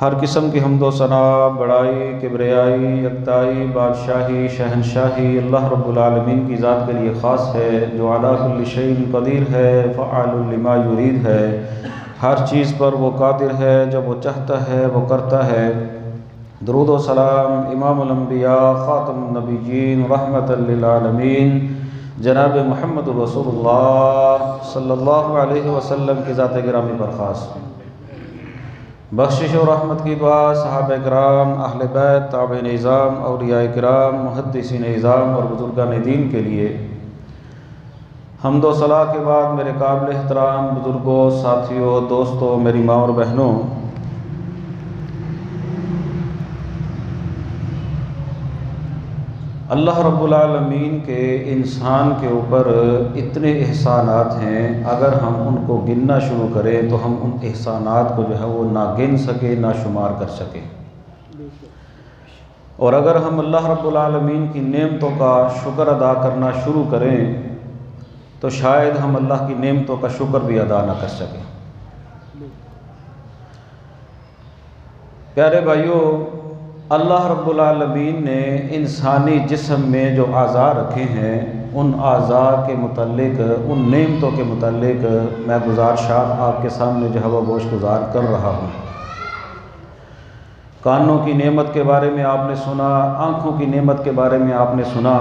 हर किस्म की हम्दो सना, बड़ाई, किब्रियाई, यकताई, बादशाही, शहनशाही अल्लाह रब्बुल आलमीन की ज़ात के लिए ख़ास है, जो अला कुल्लि शैइन क़दीर है, फ़अालुल लिमा युरीद है। हर चीज़ पर वो कादिर है, जब वो चाहता है वो करता है। दुरूद व सलाम इमामुल अंबिया ख़ातमुन नबिय्यीन रहमतल लिल आलमीन जनाब मुहम्मद रसूलुल्लाह सल्लल्लाहु अलैहि वसल्लम की ज़ात गिरामी पर ख़ास। बख्शिश और रहमत की दुआ सहाबा किराम, अहले बैत, ताबईन इज़ाम, औलिया किराम, मुहद्दिसीन इज़ाम और बुज़ुर्गान दीन के लिए। हम्दो सलाह के बाद मेरे काबिल एहतराम बुज़ुर्गों, साथियों, दोस्तों, मेरी माँ और बहनों, अल्लाह रब्बुल आलमीन के इंसान के ऊपर इतने एहसानात हैं, अगर हम उनको गिनना शुरू करें तो हम उन एहसानात को जो है वो ना गिन सके ना शुमार कर सके। और अगर हम अल्लाह रब्बुल आलमीन की नेमतों का शुक्र अदा करना शुरू करें तो शायद हम अल्लाह की नेमतों का शुक्र भी अदा ना कर सकें। प्यारे भाइयों, अल्लाह रब्बुल आलमीन ने इंसानी जिस्म में जो आज़ा रखे हैं, उन आज़ा के मुतल्लिक, उन नेमतों के मुतल्लिक मैं गुज़ारिशात आपके सामने जो है वो गोशगुजार कर रहा हूँ। कानों की नेमत के बारे में आपने सुना, आँखों की नेमत के बारे में आपने सुना,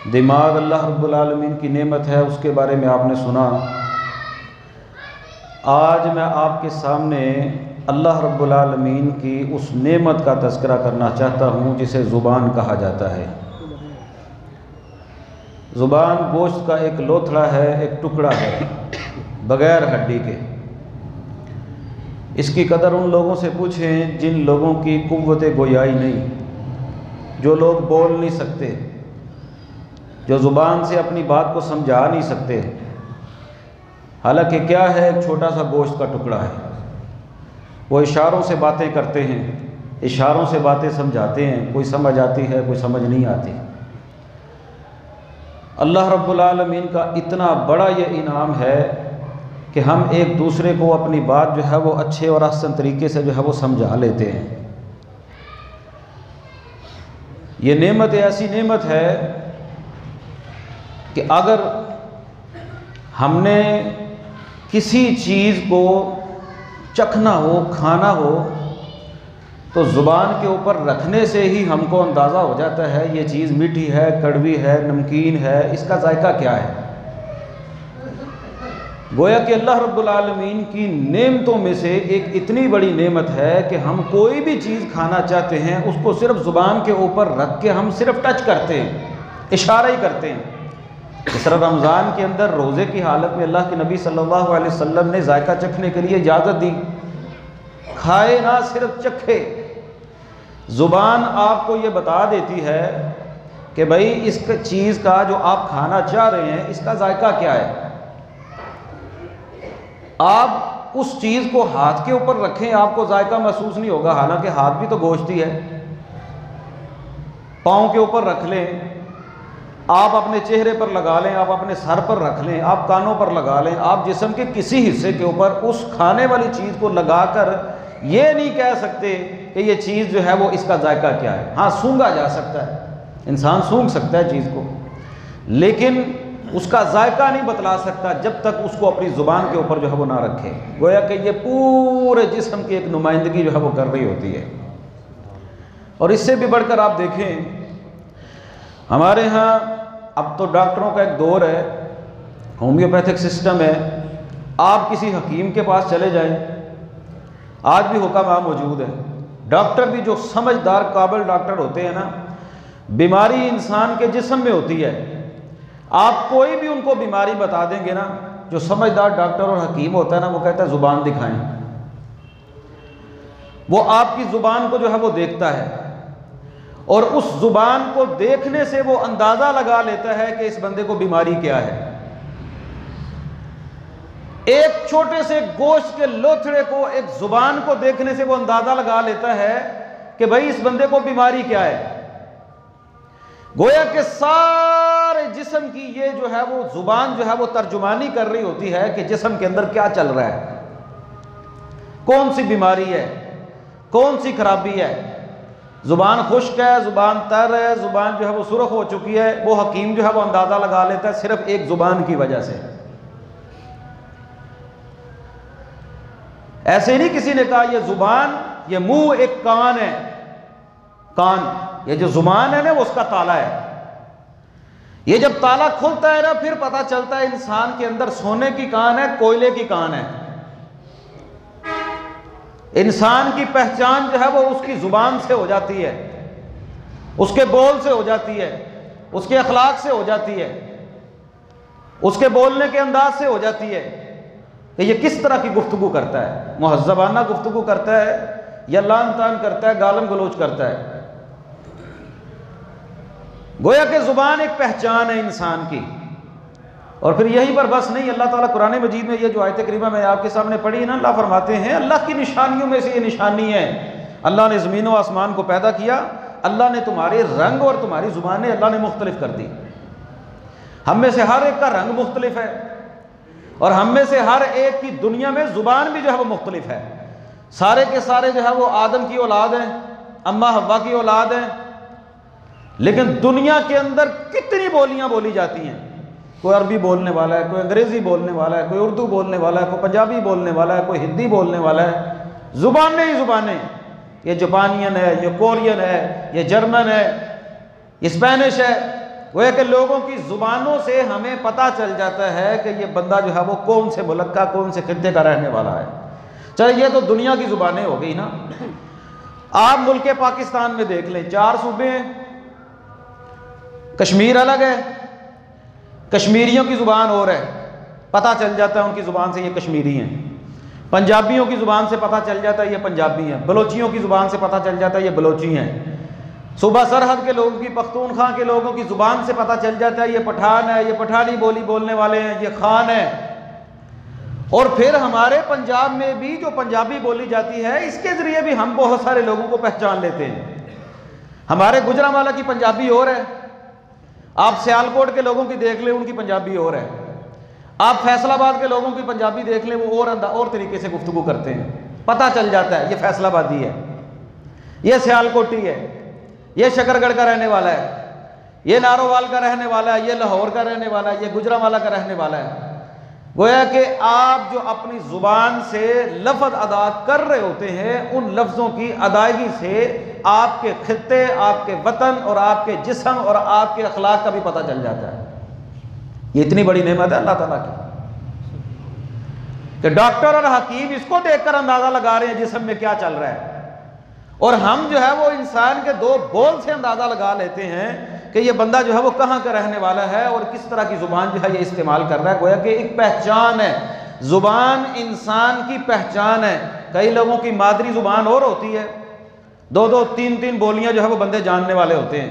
दिमाग अल्लाह रब्बुल आलमीन की नेमत है उसके बारे में आपने सुना। आज मैं आपके सामने अल्लाह रब्बुल आलमीन की उस नेमत का तज़किरा करना चाहता हूँ जिसे ज़ुबान कहा जाता है। ज़ुबान गोश्त का एक लोथड़ा है, एक टुकड़ा है बग़ैर हड्डी के। इसकी कदर उन लोगों से पूछें जिन लोगों की कुव्वत गोयाई नहीं, जो लोग बोल नहीं सकते, जो ज़ुबान से अपनी बात को समझा नहीं सकते। हालांकि क्या है, एक छोटा सा गोश्त का टुकड़ा है। वो इशारों से बातें करते हैं, इशारों से बातें समझाते हैं, कोई समझ आती है, कोई समझ नहीं आती। अल्लाह रब्बुल आलमीन का इतना बड़ा ये इनाम है कि हम एक दूसरे को अपनी बात जो है वो अच्छे और आसान तरीके से जो है वो समझा लेते हैं। ये नेमत ऐसी नेमत है कि अगर हमने किसी चीज़ को चखना हो, खाना हो, तो ज़ुबान के ऊपर रखने से ही हमको अंदाज़ा हो जाता है ये चीज़ मीठी है, कड़वी है, नमकीन है, इसका जायका क्या है। गोया कि अल्लाह रब्बुल आलमीन की नेमतों में से एक इतनी बड़ी नेमत है कि हम कोई भी चीज़ खाना चाहते हैं उसको सिर्फ ज़ुबान के ऊपर रख के हम सिर्फ टच करते हैं, इशारा ही करते हैं। इस तरह रमज़ान के अंदर रोज़े की हालत में अल्लाह के नबी सल्लल्लाहु अलैहि वसल्लम ने जायका चखने के लिए इजाज़त दी। खाए ना, सिर्फ चखे। ज़ुबान आपको ये बता देती है कि भाई इस चीज़ का जो आप खाना चाह रहे हैं इसका जायका क्या है। आप उस चीज़ को हाथ के ऊपर रखें, आपको जायका महसूस नहीं होगा, हालांकि हाथ भी तो गोश्त ही है। पाँव के ऊपर रख लें, आप अपने चेहरे पर लगा लें, आप अपने सर पर रख लें, आप कानों पर लगा लें, आप जिस्म के किसी हिस्से के ऊपर उस खाने वाली चीज़ को लगाकर ये नहीं कह सकते कि ये चीज़ जो है वो इसका जायका क्या है। हाँ, सूंघा जा सकता है, इंसान सूंघ सकता है चीज़ को, लेकिन उसका जायका नहीं बतला सकता जब तक उसको अपनी ज़ुबान के ऊपर जो है वो ना रखे। गोया कि ये पूरे जिस्म की एक नुमाइंदगी जो है वो कर रही होती है। और इससे भी बढ़कर आप देखें, हमारे यहाँ अब तो डॉक्टरों का एक दौर है, होम्योपैथिक सिस्टम है। आप किसी हकीम के पास चले जाएं, आज भी हुक्मा मौजूद है। डॉक्टर भी जो समझदार काबिल डॉक्टर होते हैं ना, बीमारी इंसान के जिस्म में होती है। आप कोई भी उनको बीमारी बता देंगे ना, जो समझदार डॉक्टर और हकीम होता है ना, वो कहता है ज़ुबान दिखाएं। वो आपकी ज़ुबान को जो है वो देखता है और उस ज़ुबान को देखने से वो अंदाज़ा लगा लेता है कि इस बंदे को बीमारी क्या है। एक छोटे से गोश्त के लोथड़े को एक ज़ुबान को देखने से वो अंदाज़ा लगा लेता है कि भाई इस बंदे को बीमारी क्या है। गोया के सारे जिस्म की ये जो है वो ज़ुबान जो है वो तर्जुमानी कर रही होती है कि जिस्म के अंदर क्या चल रहा है। कौन सी बीमारी है, कौन सी खराबी है। ज़ुबान खुश्क है, ज़ुबान तर है, ज़ुबान जो है वो सुर्ख हो चुकी है, वो हकीम जो है वो अंदाज़ा लगा लेता है सिर्फ एक ज़ुबान की वजह से। ऐसे नहीं किसी ने कहा ये ज़ुबान, ये मुंह एक कान है, कान, ये जो ज़ुबान है ना वो उसका ताला है। ये जब ताला खुलता है ना फिर पता चलता है इंसान के अंदर सोने की कान है, कोयले की कान है। इंसान की पहचान जो है वो उसकी ज़ुबान से हो जाती है, उसके बोल से हो जाती है, उसके अखलाक से हो जाती है, उसके बोलने के अंदाज से हो जाती है कि ये किस तरह की गुफ्तगू करता है, मुहज़्ज़बाना गुफ्तगू करता है या लान तान करता है, गालम गलोच करता है। गोया कि ज़ुबान एक पहचान है इंसान की। और फिर यहीं पर बस नहीं, अल्लाह ताला कुरान मजीद में ये जो आयत करीमा मैं आपके सामने पढ़ी ना, अल्लाह फरमाते हैं अल्लाह की निशानियों में से ये निशानी है, अल्लाह ने ज़मीन व आसमान को पैदा किया, अल्लाह ने तुम्हारे रंग और तुम्हारी ज़ुबानें अल्लाह ने मुख्तलिफ कर दी। हम में से हर एक का रंग मुख्तलिफ है और हम में से हर एक की दुनिया में ज़ुबान भी जो है वो मुख्तलिफ है। सारे के सारे जो है वो आदम की औलाद हैं, अम्मा हव्वा की औलाद हैं, लेकिन दुनिया के अंदर कितनी बोलियां बोली जाती हैं। कोई अरबी बोलने वाला है, कोई अंग्रेज़ी बोलने वाला है, कोई उर्दू बोलने वाला है, कोई पंजाबी बोलने वाला है, कोई हिंदी बोलने वाला है। ज़ुबानें ही ज़ुबानें, ये जापानियन है, ये कोरियन है, ये जर्मन है, ये स्पेनिश है। वो है कि लोगों की ज़ुबानों से हमें पता चल जाता है कि ये बंदा जो है वो कौन से मुल्क का, कौन से खित्ते का रहने वाला है। चलो ये तो दुनिया की ज़ुबानें हो गई ना। आप मुल्क पाकिस्तान में देख लें, 4 सूबे हैं, कश्मीर अलग है, कश्मीरियों की ज़ुबान और है, पता चल जाता है उनकी ज़ुबान से ये कश्मीरी हैं। पंजाबियों की ज़ुबान से पता चल जाता है ये पंजाबी हैं। बलोचियों की ज़ुबान से पता चल जाता है ये बलोची हैं। सूबा सरहद के लोगों की, पख्तूनख्वा के लोगों की ज़ुबान से पता चल जाता है ये पठान है, ये पठानी बोली बोलने वाले हैं, ये खान है। और फिर हमारे पंजाब में भी जो पंजाबी बोली जाती है, इसके ज़रिए भी हम बहुत सारे लोगों को पहचान लेते हैं। हमारे गुजरांवाला की पंजाबी और है, आप सियालकोट के लोगों की देख लें उनकी पंजाबी और है, आप फैसलाबाद के लोगों की पंजाबी देख लें वो और तरीके से गुफ्तगू करते हैं। पता चल जाता है ये फैसलाबादी है, ये सियालकोटी है, ये शकरगढ़ का रहने वाला है, ये नारोवाल का रहने वाला है, ये लाहौर का रहने वाला है, ये गुजरांवाला का रहने वाला है। गोया कि आप जो अपनी ज़ुबान से लफ्ज़ अदा कर रहे होते हैं, उन लफ्ज़ों की अदायगी से आपके खित्ते, आपके वतन और आपके जिस्म और आपके अखलाक का भी पता चल जाता है। ये इतनी बड़ी नेमत है अल्लाह ताला की कि डॉक्टर और हकीम इसको देखकर अंदाज़ा लगा रहे हैं जिस्म में क्या चल रहा है, और हम जो है वो इंसान के 2 बोल से अंदाज़ा लगा लेते हैं कि ये बंदा जो है वो कहाँ का रहने वाला है और किस तरह की ज़ुबान जो है ये इस्तेमाल कर रहा है। गोया कि एक पहचान है, ज़ुबान इंसान की पहचान है। कई लोगों की मादरी ज़ुबान और होती है, 2-2, 3-3 बोलियां जो है वो बंदे जानने वाले होते हैं।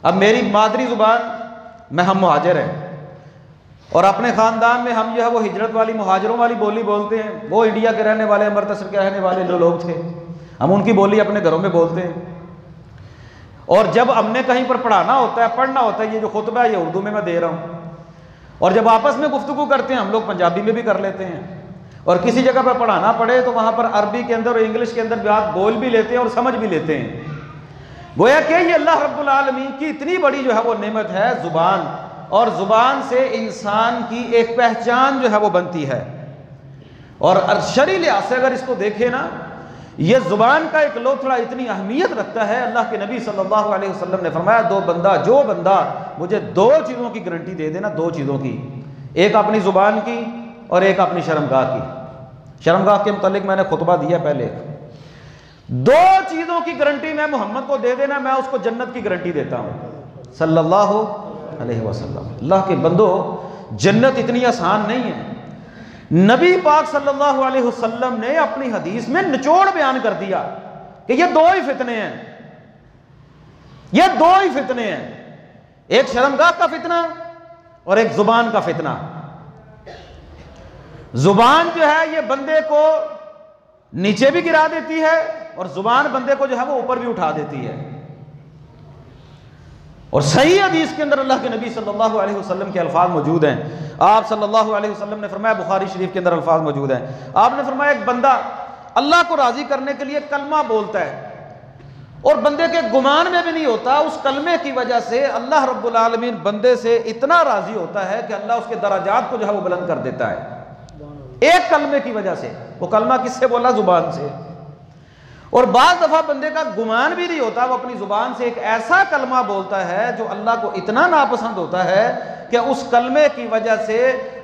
अब मेरी मादरी ज़ुबान में हम मुहाजिर हैं और अपने ख़ानदान में हम जो है वो हिजरत वाली, मुहाजिरों वाली बोली बोलते हैं। वो इंडिया के रहने वाले, अमृतसर के रहने वाले जो लोग थे, हम उनकी बोली अपने घरों में बोलते हैं। और जब हमने कहीं पर पढ़ाना होता है, पढ़ना होता है, ये जो खुतबा है ये उर्दू में मैं दे रहा हूँ, और जब आपस में गुफ्तगू करते हैं हम लोग पंजाबी में भी कर लेते हैं। और किसी जगह पर पढ़ाना पड़े तो वहाँ पर अरबी के अंदर और इंग्लिश के अंदर बात बोल भी लेते हैं और समझ भी लेते हैं। गोया कि ये अल्लाह रब्बुल आलमीन की इतनी बड़ी जो है वो नेमत है ज़ुबान, और ज़ुबान से इंसान की एक पहचान जो है वो बनती है। और शरई लिहाज से अगर इसको देखें ना, ये ज़ुबान का एक लोथड़ा इतनी अहमियत रखता है। अल्लाह के नबी सल्लल्लाहु अलैहि वसल्लम ने फरमाया, जो बंदा मुझे 2 चीज़ों की गारंटी दे देना, 2 चीज़ों की, एक अपनी ज़ुबान की और एक अपनी शर्मगाह की। शर्मगाह के मुतालिक मैंने खुतबा दिया पहले। 2 चीज़ों की गारंटी मैं मोहम्मद को दे देना, मैं उसको जन्नत की गारंटी देता हूँ सल्लल्लाहु अलैहि वसल्लम। अल्लाह के बंदो, जन्नत इतनी आसान नहीं है। नबी पाक सल्लल्लाहु अलैहि वसल्लम ने अपनी हदीस में निचोड़ बयान कर दिया कि ये 2 ही फितने हैं, ये 2 ही फितने हैं, एक शर्मगाह का फितना और एक जुबान का फितना। जुबान जो है ये बंदे को नीचे भी गिरा देती है और जुबान बंदे को जो है वो ऊपर भी उठा देती है। और सही हदीस के अंदर अल्लाह के नबी सल्लल्लाहु अलैहि वसल्लम के अल्फाज मौजूद हैं। आप सल्लल्लाहु अलैहि वसल्लम ने फरमाया, बुखारी शरीफ के अंदर अल्फाज मौजूद हैं, आपने फरमाया एक बंदा अल्लाह को राजी करने के लिए कलमा बोलता है और बंदे के गुमान में भी नहीं होता, उस कलमे की वजह से अल्लाह रब्बुल आलमीन बंदे से इतना राजी होता है कि अल्लाह उसके दराजात को जो है वो बुलंद कर देता है एक कलमे की वजह से। वो कलमा किससे बोला? जुबान से। और बाज़ दफ़ा बंदे का गुमान भी नहीं होता, वो अपनी जुबान से एक ऐसा कलमा बोलता है जो अल्लाह को इतना नापसंद होता है कि उस कलमे की वजह से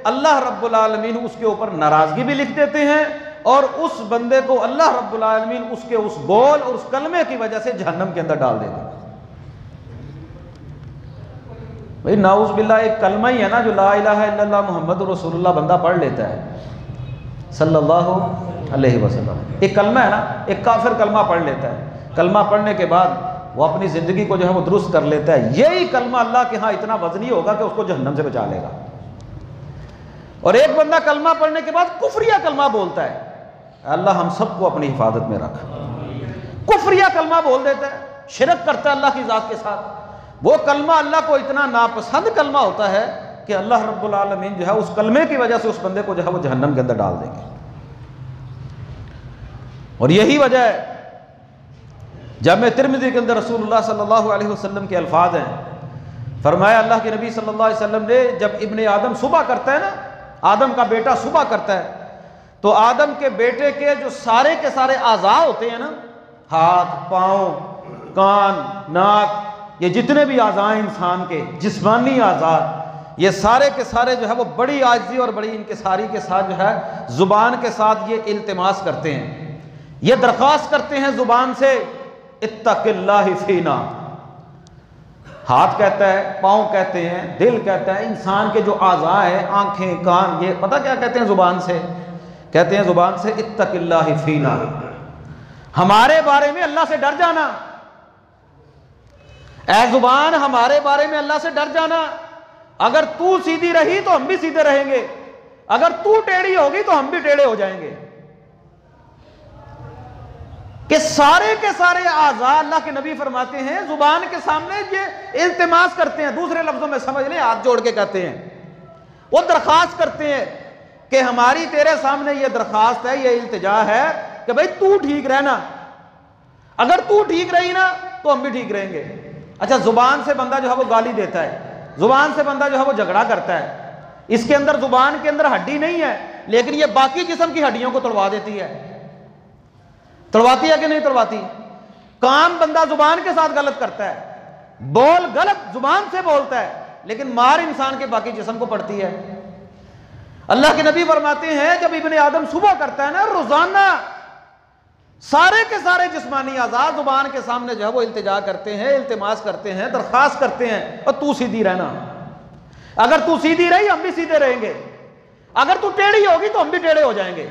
अल्लाह रब्बुल आलमीन उसके ऊपर नाराज़गी भी लिख देते हैं और उस बंदे को अल्लाह रब्बुल आलमीन उसके उस बोल और उस कलमे की वजह से जहन्नम के अंदर डाल देते हैं। भाई नाउज़ बिल्लाह, एक कलमा ही है ना जो ला इलाहा इल्लल्लाह मुहम्मद रसूलुल्लाह बंदा पढ़ लेता है सल्लल्लाहु अलैहि वसल्लम, एक कलमा है ना, एक काफिर कलमा पढ़ लेता है, कलमा पढ़ने के बाद वो अपनी ज़िंदगी को जो है वो दुरुस्त कर लेता है, यही कलमा अल्लाह के यहाँ इतना वज़नी होगा कि उसको जहन्नम से बचा लेगा। और एक बंदा कलमा पढ़ने के बाद कुफरिया कलमा बोलता है, अल्लाह हम सबको अपनी हिफाजत में रख, कुफरिया कलमा बोल देता है, शिरक करता है अल्लाह की ज़ात के साथ। वो कलमा अल्लाह को इतना नापसंद कलमा होता है कि अल्लाह रब्बुल आलमीन जो है उस कलमे की वजह से उस बंदे को जो है वो जहन्नम के अंदर डाल देंगे। और यही वजह है जामे तिर्मिज़ी के अंदर रसूलुल्लाह सल्लल्लाहु अलैहि वसल्लम के अल्फाज हैं, फरमाया अल्लाह के नबी सल्लल्लाहु अलैहि वसल्लम ने जब इब्ने आदम सुबह करता है ना, आदम का बेटा सुबह करता है, तो आदम के बेटे के जो सारे के सारे आज़ा होते हैं ना, हाथ पाँव कान नाक, ये जितने भी आज़ा हैं इंसान के जिस्मानी आज़ा, ये सारे के सारे जो है वो बड़ी आजिज़ी और बड़ी इनकिसारी के साथ जो है ज़ुबान के साथ ये इल्तिमास करते हैं, ये दरख्वास्त करते हैं ज़ुबान से, इत्तक़िल्लाह फ़ीना। हाथ कहता है, पाँव कहते हैं, दिल कहता है, इंसान के जो आज़ा है आँखें कान, ये पता क्या कहते हैं ज़ुबान से? कहते हैं ज़ुबान से इत्तक़िल्लाह फ़ीना, हमारे बारे में अल्लाह से डर जाना, ऐ ज़ुबान हमारे बारे में अल्लाह से डर जाना, अगर तू सीधी रही तो हम भी सीधे रहेंगे, अगर तू टेढ़ी होगी तो हम भी टेढ़े हो जाएंगे। कि सारे के सारे आज़ा अल्लाह के नबी फरमाते हैं जुबान के सामने ये इल्तिमास करते हैं, दूसरे लफ्जों में समझ लें हाथ जोड़ के कहते हैं, वो दरख्वास्त करते हैं कि हमारी तेरे सामने ये दरख्वास्त है, ये इल्तिजा है कि भाई तू ठीक रहना, अगर तू ठीक रही ना तो हम भी ठीक रहेंगे। अच्छा, जुबान से बंदा जो है वो गाली देता है, जुबान से बंदा जो है वो झगड़ा करता है, इसके अंदर जुबान के अंदर हड्डी नहीं है लेकिन ये बाकी जिस्म की हड्डियों को तोड़वा देती है, तोड़वाती है कि नहीं तोड़वाती? काम बंदा जुबान के साथ गलत करता है, बोल गलत जुबान से बोलता है लेकिन मार इंसान के बाकी जिस्म को पड़ती है। अल्लाह के नबी फरमाते हैं जब इब्ने आदम सुबह करता है ना, रोजाना सारे के सारे जिस्मानी आज़ा जुबान के सामने जो है वो इल्तिजा करते हैं, इल्तिमास करते हैं, दरख्वास्त करते हैं और तू सीधी रहना, अगर तू सीधी रही हम भी सीधे रहेंगे, अगर तू टेढ़ी होगी तो हम भी टेढ़े हो जाएंगे।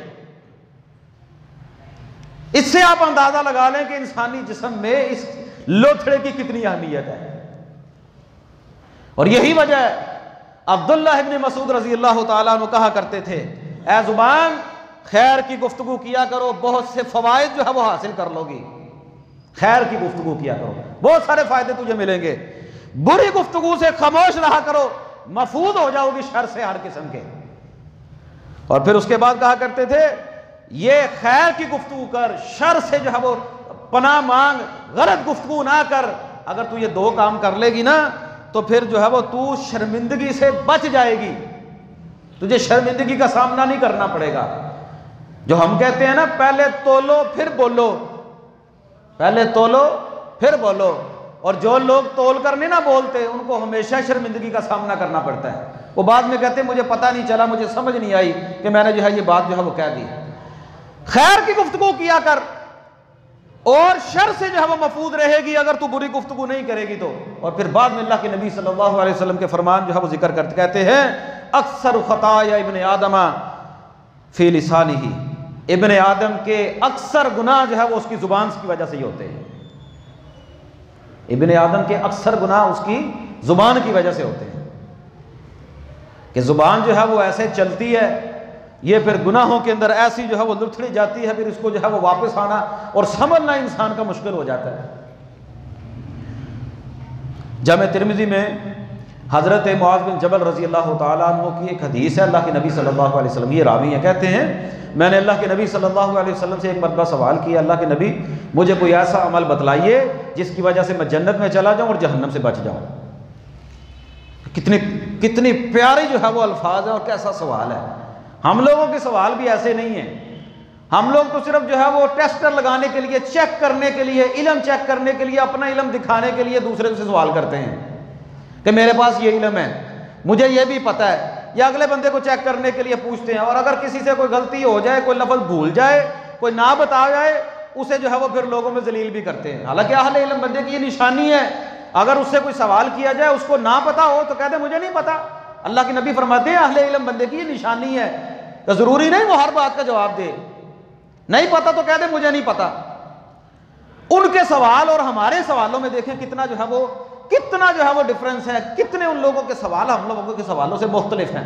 इससे आप अंदाजा लगा लें कि इंसानी जिस्म में इस लोथड़े की कितनी अहमियत है। और यही वजह है अब्दुल्लाह इब्न मसूद रजी अल्लाह तआला अन्हु कहा करते थे, ऐ जुबान खैर की गुफ्तगू किया करो, बहुत से फवायद जो है वो हासिल कर लोगी, खैर की गुफ्तगू किया करो, बहुत सारे फायदे तुझे मिलेंगे, बुरी गुफ्तगू से खामोश रहा करो, महफूज हो जाओगी शर से हर किस्म के। और फिर उसके बाद कहा करते थे ये खैर की गुफ्तगू कर, शर से जो है वो पनाह मांग, गलत गुफ्तगू ना कर, अगर तू ये दो काम कर लेगी ना तो फिर जो है वो तू शर्मिंदगी से बच जाएगी, तुझे शर्मिंदगी का सामना नहीं करना पड़ेगा। जो हम कहते हैं ना पहले तोलो फिर बोलो, पहले तोलो फिर बोलो, और जो लोग तोल कर नहीं ना बोलते उनको हमेशा शर्मिंदगी का सामना करना पड़ता है। वो बाद में कहते हैं मुझे पता नहीं चला, मुझे समझ नहीं आई कि मैंने जो है ये बात जो है वो कह दी। खैर की गुफ्तगू किया कर और शर से जो है वो महफूज रहेगी अगर तू बुरी गुफ्तगू नहीं करेगी तो। और फिर बाद में अल्लाह के नबी सल्लल्लाहु अलैहि वसल्लम के फरमान जो है वो जिक्र करते कहते हैं अक्सर खताया इब्ने आदमा फी लिसानिही, इब्ने आदम के अक्सर गुनाह जो है वो उसकी जुबान की वजह से ही होते हैं, इब्ने आदम के अक्सर गुनाह उसकी जुबान की वजह से होते हैं कि जुबान जो है वो ऐसे चलती है, ये फिर गुनाहों के अंदर ऐसी जो है वो लुथड़ी जाती है, फिर इसको जो है वो वापस आना और समझना इंसान का मुश्किल हो जाता है। जामे तिर्मिज़ी में हज़रत मुआज़ बिन जबल रज़ी अल्लाह ताला अन्हु की एक हदीस है, अल्लाह के नबी सल्लल्लाहु अलैहि वसल्लम ये रावी हैं, कहते हैं मैंने अल्लाह के नबी सल्लल्लाहु अलैहि वसल्लम से एक मरतबा सवाल किया, अल्लाह के नबी मुझे कोई ऐसा अमल बतलाइए जिसकी वजह से मैं जन्नत में चला जाऊँ और जहन्नम से बच जाऊँ। कितनी कितनी प्यारी जो है वो अल्फाज है और कैसा सवाल है। हम लोगों के सवाल भी ऐसे नहीं हैं। हम लोग तो सिर्फ जो है वो टेस्टर लगाने के लिए, चेक करने के लिए, इल्म चेक करने के लिए, अपना इल्म दिखाने के लिए दूसरे से सवाल करते हैं कि मेरे पास ये इल्म है, मुझे ये भी पता है, या अगले बंदे को चेक करने के लिए पूछते हैं। और अगर किसी से कोई गलती हो जाए, कोई लफ्ज़ भूल जाए, कोई ना बता जाए, उसे जो है वो फिर लोगों में जलील भी करते हैं। हालांकि अहले इल्म बंदे की ये निशानी है, अगर उससे कोई सवाल किया जाए उसको ना पता हो तो कह दे मुझे नहीं पता। अल्लाह के नबी फरमाते हैं अहले इल्म बंदे की ये निशानी है। तो ज़रूरी नहीं वो हर बात का जवाब दे, नहीं पता तो कह दे मुझे नहीं पता। उनके सवाल और हमारे सवालों में देखें कितना जो है वो डिफरेंस है, कितने उन लोगों के सवाल हम लोगों के सवालों से मुख्तलिफ हैं।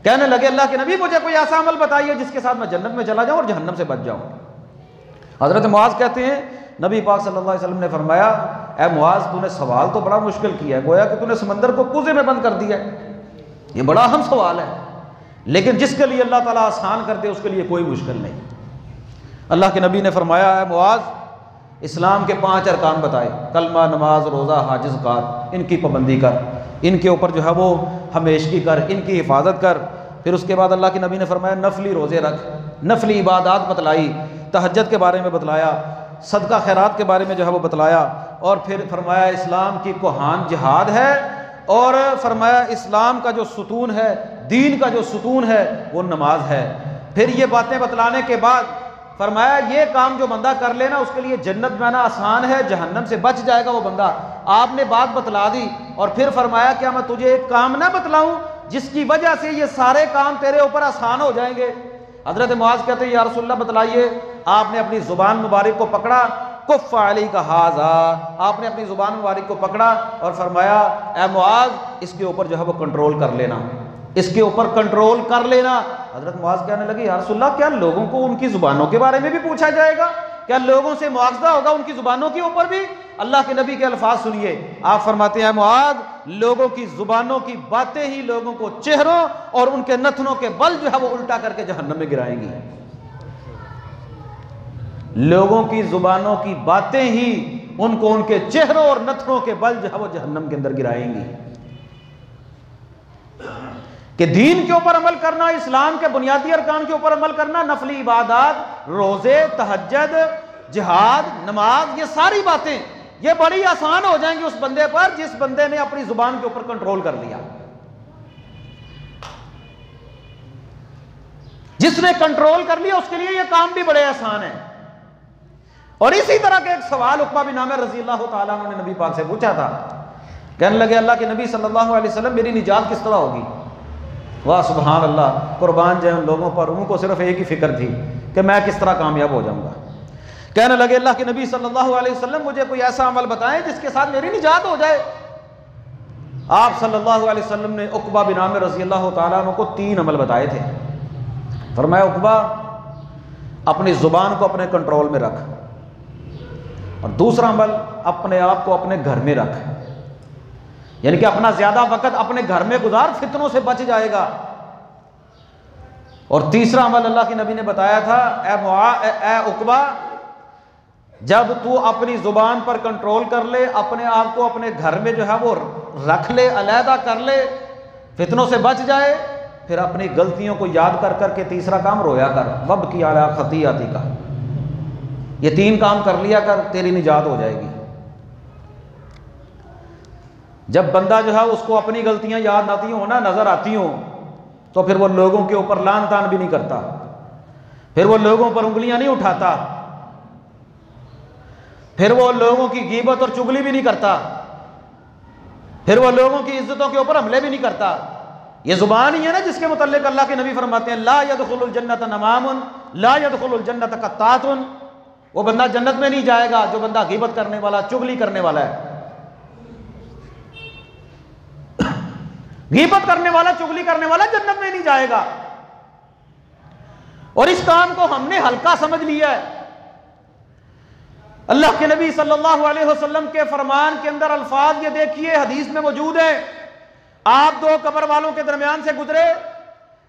कहने लगे अल्लाह के नबी मुझे कोई ऐसा अमल बताइए जिसके साथ मैं जन्नत में चला जाऊं और जहन्नम से बच जाऊं। हज़रत मुआज़ कहते हैं नबी पाक सल्लल्लाहु अलैहि वसल्लम ने फरमाया, ए मुआज़ तूने सवाल तो बड़ा मुश्किल किया है, गोया कि तूने समंदर को कुएं में बंद कर दिया है। ये बड़ा अहम सवाल है, लेकिन जिसके लिए अल्लाह ताला आसान कर दे उसके लिए कोई मुश्किल नहीं। अल्लाह के नबी ने फरमाया, है मुआज़ इस्लाम के 5 अरकान बताए, कलमा, नमाज, रोज़ा, हज, ज़कात, इनकी पाबंदी कर, इनके ऊपर जो है वो हमेशगी कर, इनकी हिफाजत कर। फिर उसके बाद अल्लाह के नबी ने फरमाया नफली रोज़े रख, नफली इबादत बतलाई, तहज्जुद के बारे में बतलाया, सदका खैरात के बारे में जो है वो बतलाया। और फिर फरमाया इस्लाम की कोहान जिहाद है, और फरमाया इस्लाम का जो सुतून है, दीन का जो सुतून है वो नमाज है। फिर ये बातें बतलाने के बाद फरमाया ये काम जो बंदा कर लेना उसके लिए जन्नत में आना आसान है, जहन्नम से बच जाएगा वो बंदा। आपने बात बतला दी और फिर फरमाया क्या मैं तुझे एक काम ना बतलाऊं जिसकी वजह से ये सारे काम तेरे ऊपर आसान हो जाएंगे। हजरत मुआज़ कहते हैं या रसूलल्लाह बताइए। आपने अपनी ज़ुबान मुबारक को पकड़ा, कुफ़ अली का हाज़ा, आपने अपनी ज़ुबान मुबारक को पकड़ा और फरमाया ए मुआज़ इसके ऊपर जो है वो कंट्रोल कर लेना, इसके ऊपर कंट्रोल कर लेना। हजरत मुआज़ कहने लगे या रसूलल्लाह क्या लोगों को उनकी ज़ुबानों के बारे में भी पूछा जाएगा, क्या लोगों से मुआवजा होगा उनकी ज़ुबानों के ऊपर भी? अल्लाह के नबी के अल्फाज सुनिए, आप फरमाते हैं मुआज़ लोगों की ज़ुबानों की बातें ही लोगों को चेहरों और उनके नथनों के बल जो है वो उल्टा करके जहन्नम में गिराएंगी। लोगों की ज़ुबानों की बातें ही उनको उनके चेहरों और नथनों के बल जो है वो जहन्नम के अंदर गिराएंगी। कि दीन के ऊपर अमल करना, इस्लाम के बुनियादी अरकान के ऊपर अमल करना, नफली इबादत, रोज़े, तहज्जुद, जिहाद, नमाज, ये सारी बातें ये बड़ी आसान हो जाएंगी उस बंदे पर जिस बंदे ने अपनी जुबान के ऊपर कंट्रोल कर लिया। जिसने कंट्रोल कर लिया उसके लिए ये काम भी बड़े आसान है। और इसी तरह के एक सवाल उक़बा बिन आमिर रज़ी अल्लाह तआला अन्हु ने नबी पाक से पूछा था। कहने लगे अल्लाह के नबी सल्लल्लाहु अलैहि वसल्लम मेरी निजात किस तरह होगी? वाह सुभान अल्लाह, कुर्बान जाए उन लोगों पर, उनको सिर्फ एक ही फिक्र थी कि मैं किस तरह कामयाब हो जाऊंगा। कहने लगे अल्लाह के नबी सल्लल्लाहु अलैहि वसल्लम मुझे कोई ऐसा अमल बताएं जिसके साथ मेरी निजात हो जाए। आप सल्लल्लाहु अलैहि वसल्लम ने उक़बा बिन आमिर रज़ी अल्लाह तआला अन्हु को 3 अमल बताए थे। फरमाया उक़बा अपनी ज़ुबान को अपने कंट्रोल में रख, और दूसरा अमल अपने आप को अपने घर में रख, यानी कि अपना ज्यादा वक्त अपने घर में गुजार, फितनों से बच जाएगा। और तीसरा अमल अल्लाह के नबी ने बताया था ए उक़बा जब तू अपनी जुबान पर कंट्रोल कर ले, अपने आप को अपने घर में जो है वो रख ले, अलहदा कर ले, फितनों से बच जाए, फिर अपनी गलतियों को याद कर करके तीसरा काम रोया कर, वब की आला खतीअती का, ये 3 काम कर लिया कर, तेरी निजात हो जाएगी। जब बंदा जो है उसको अपनी गलतियां याद आती हो ना, नजर आती हो, तो फिर वो लोगों के ऊपर लान तान भी नहीं करता, फिर वो लोगों पर उंगलियां नहीं उठाता, फिर वो लोगों की गीबत और चुगली भी नहीं करता, फिर वो लोगों की इज्जतों के ऊपर हमले भी नहीं करता। ये जुबान ही है ना जिसके मुतल्लिक अल्लाह के नबी फरमाते हैं ला यदखुलुल जन्नत नमामुन ला यदखुलुल जन्नत कत्तातुन, वो बंदा जन्नत में नहीं जाएगा जो बंदा गीबत करने वाला, चुगली करने वाला है। गीबत करने वाला, चुगली करने वाला जन्नत में नहीं जाएगा। और इस काम को हमने हल्का समझ लिया है। अल्लाह के नबी सल्लल्लाहु अलैहि वसल्लम के फरमान के अंदर अल्फाज ये देखिए, हदीस में मौजूद है, आप दो कब्र वालों के दरमियान से गुजरे,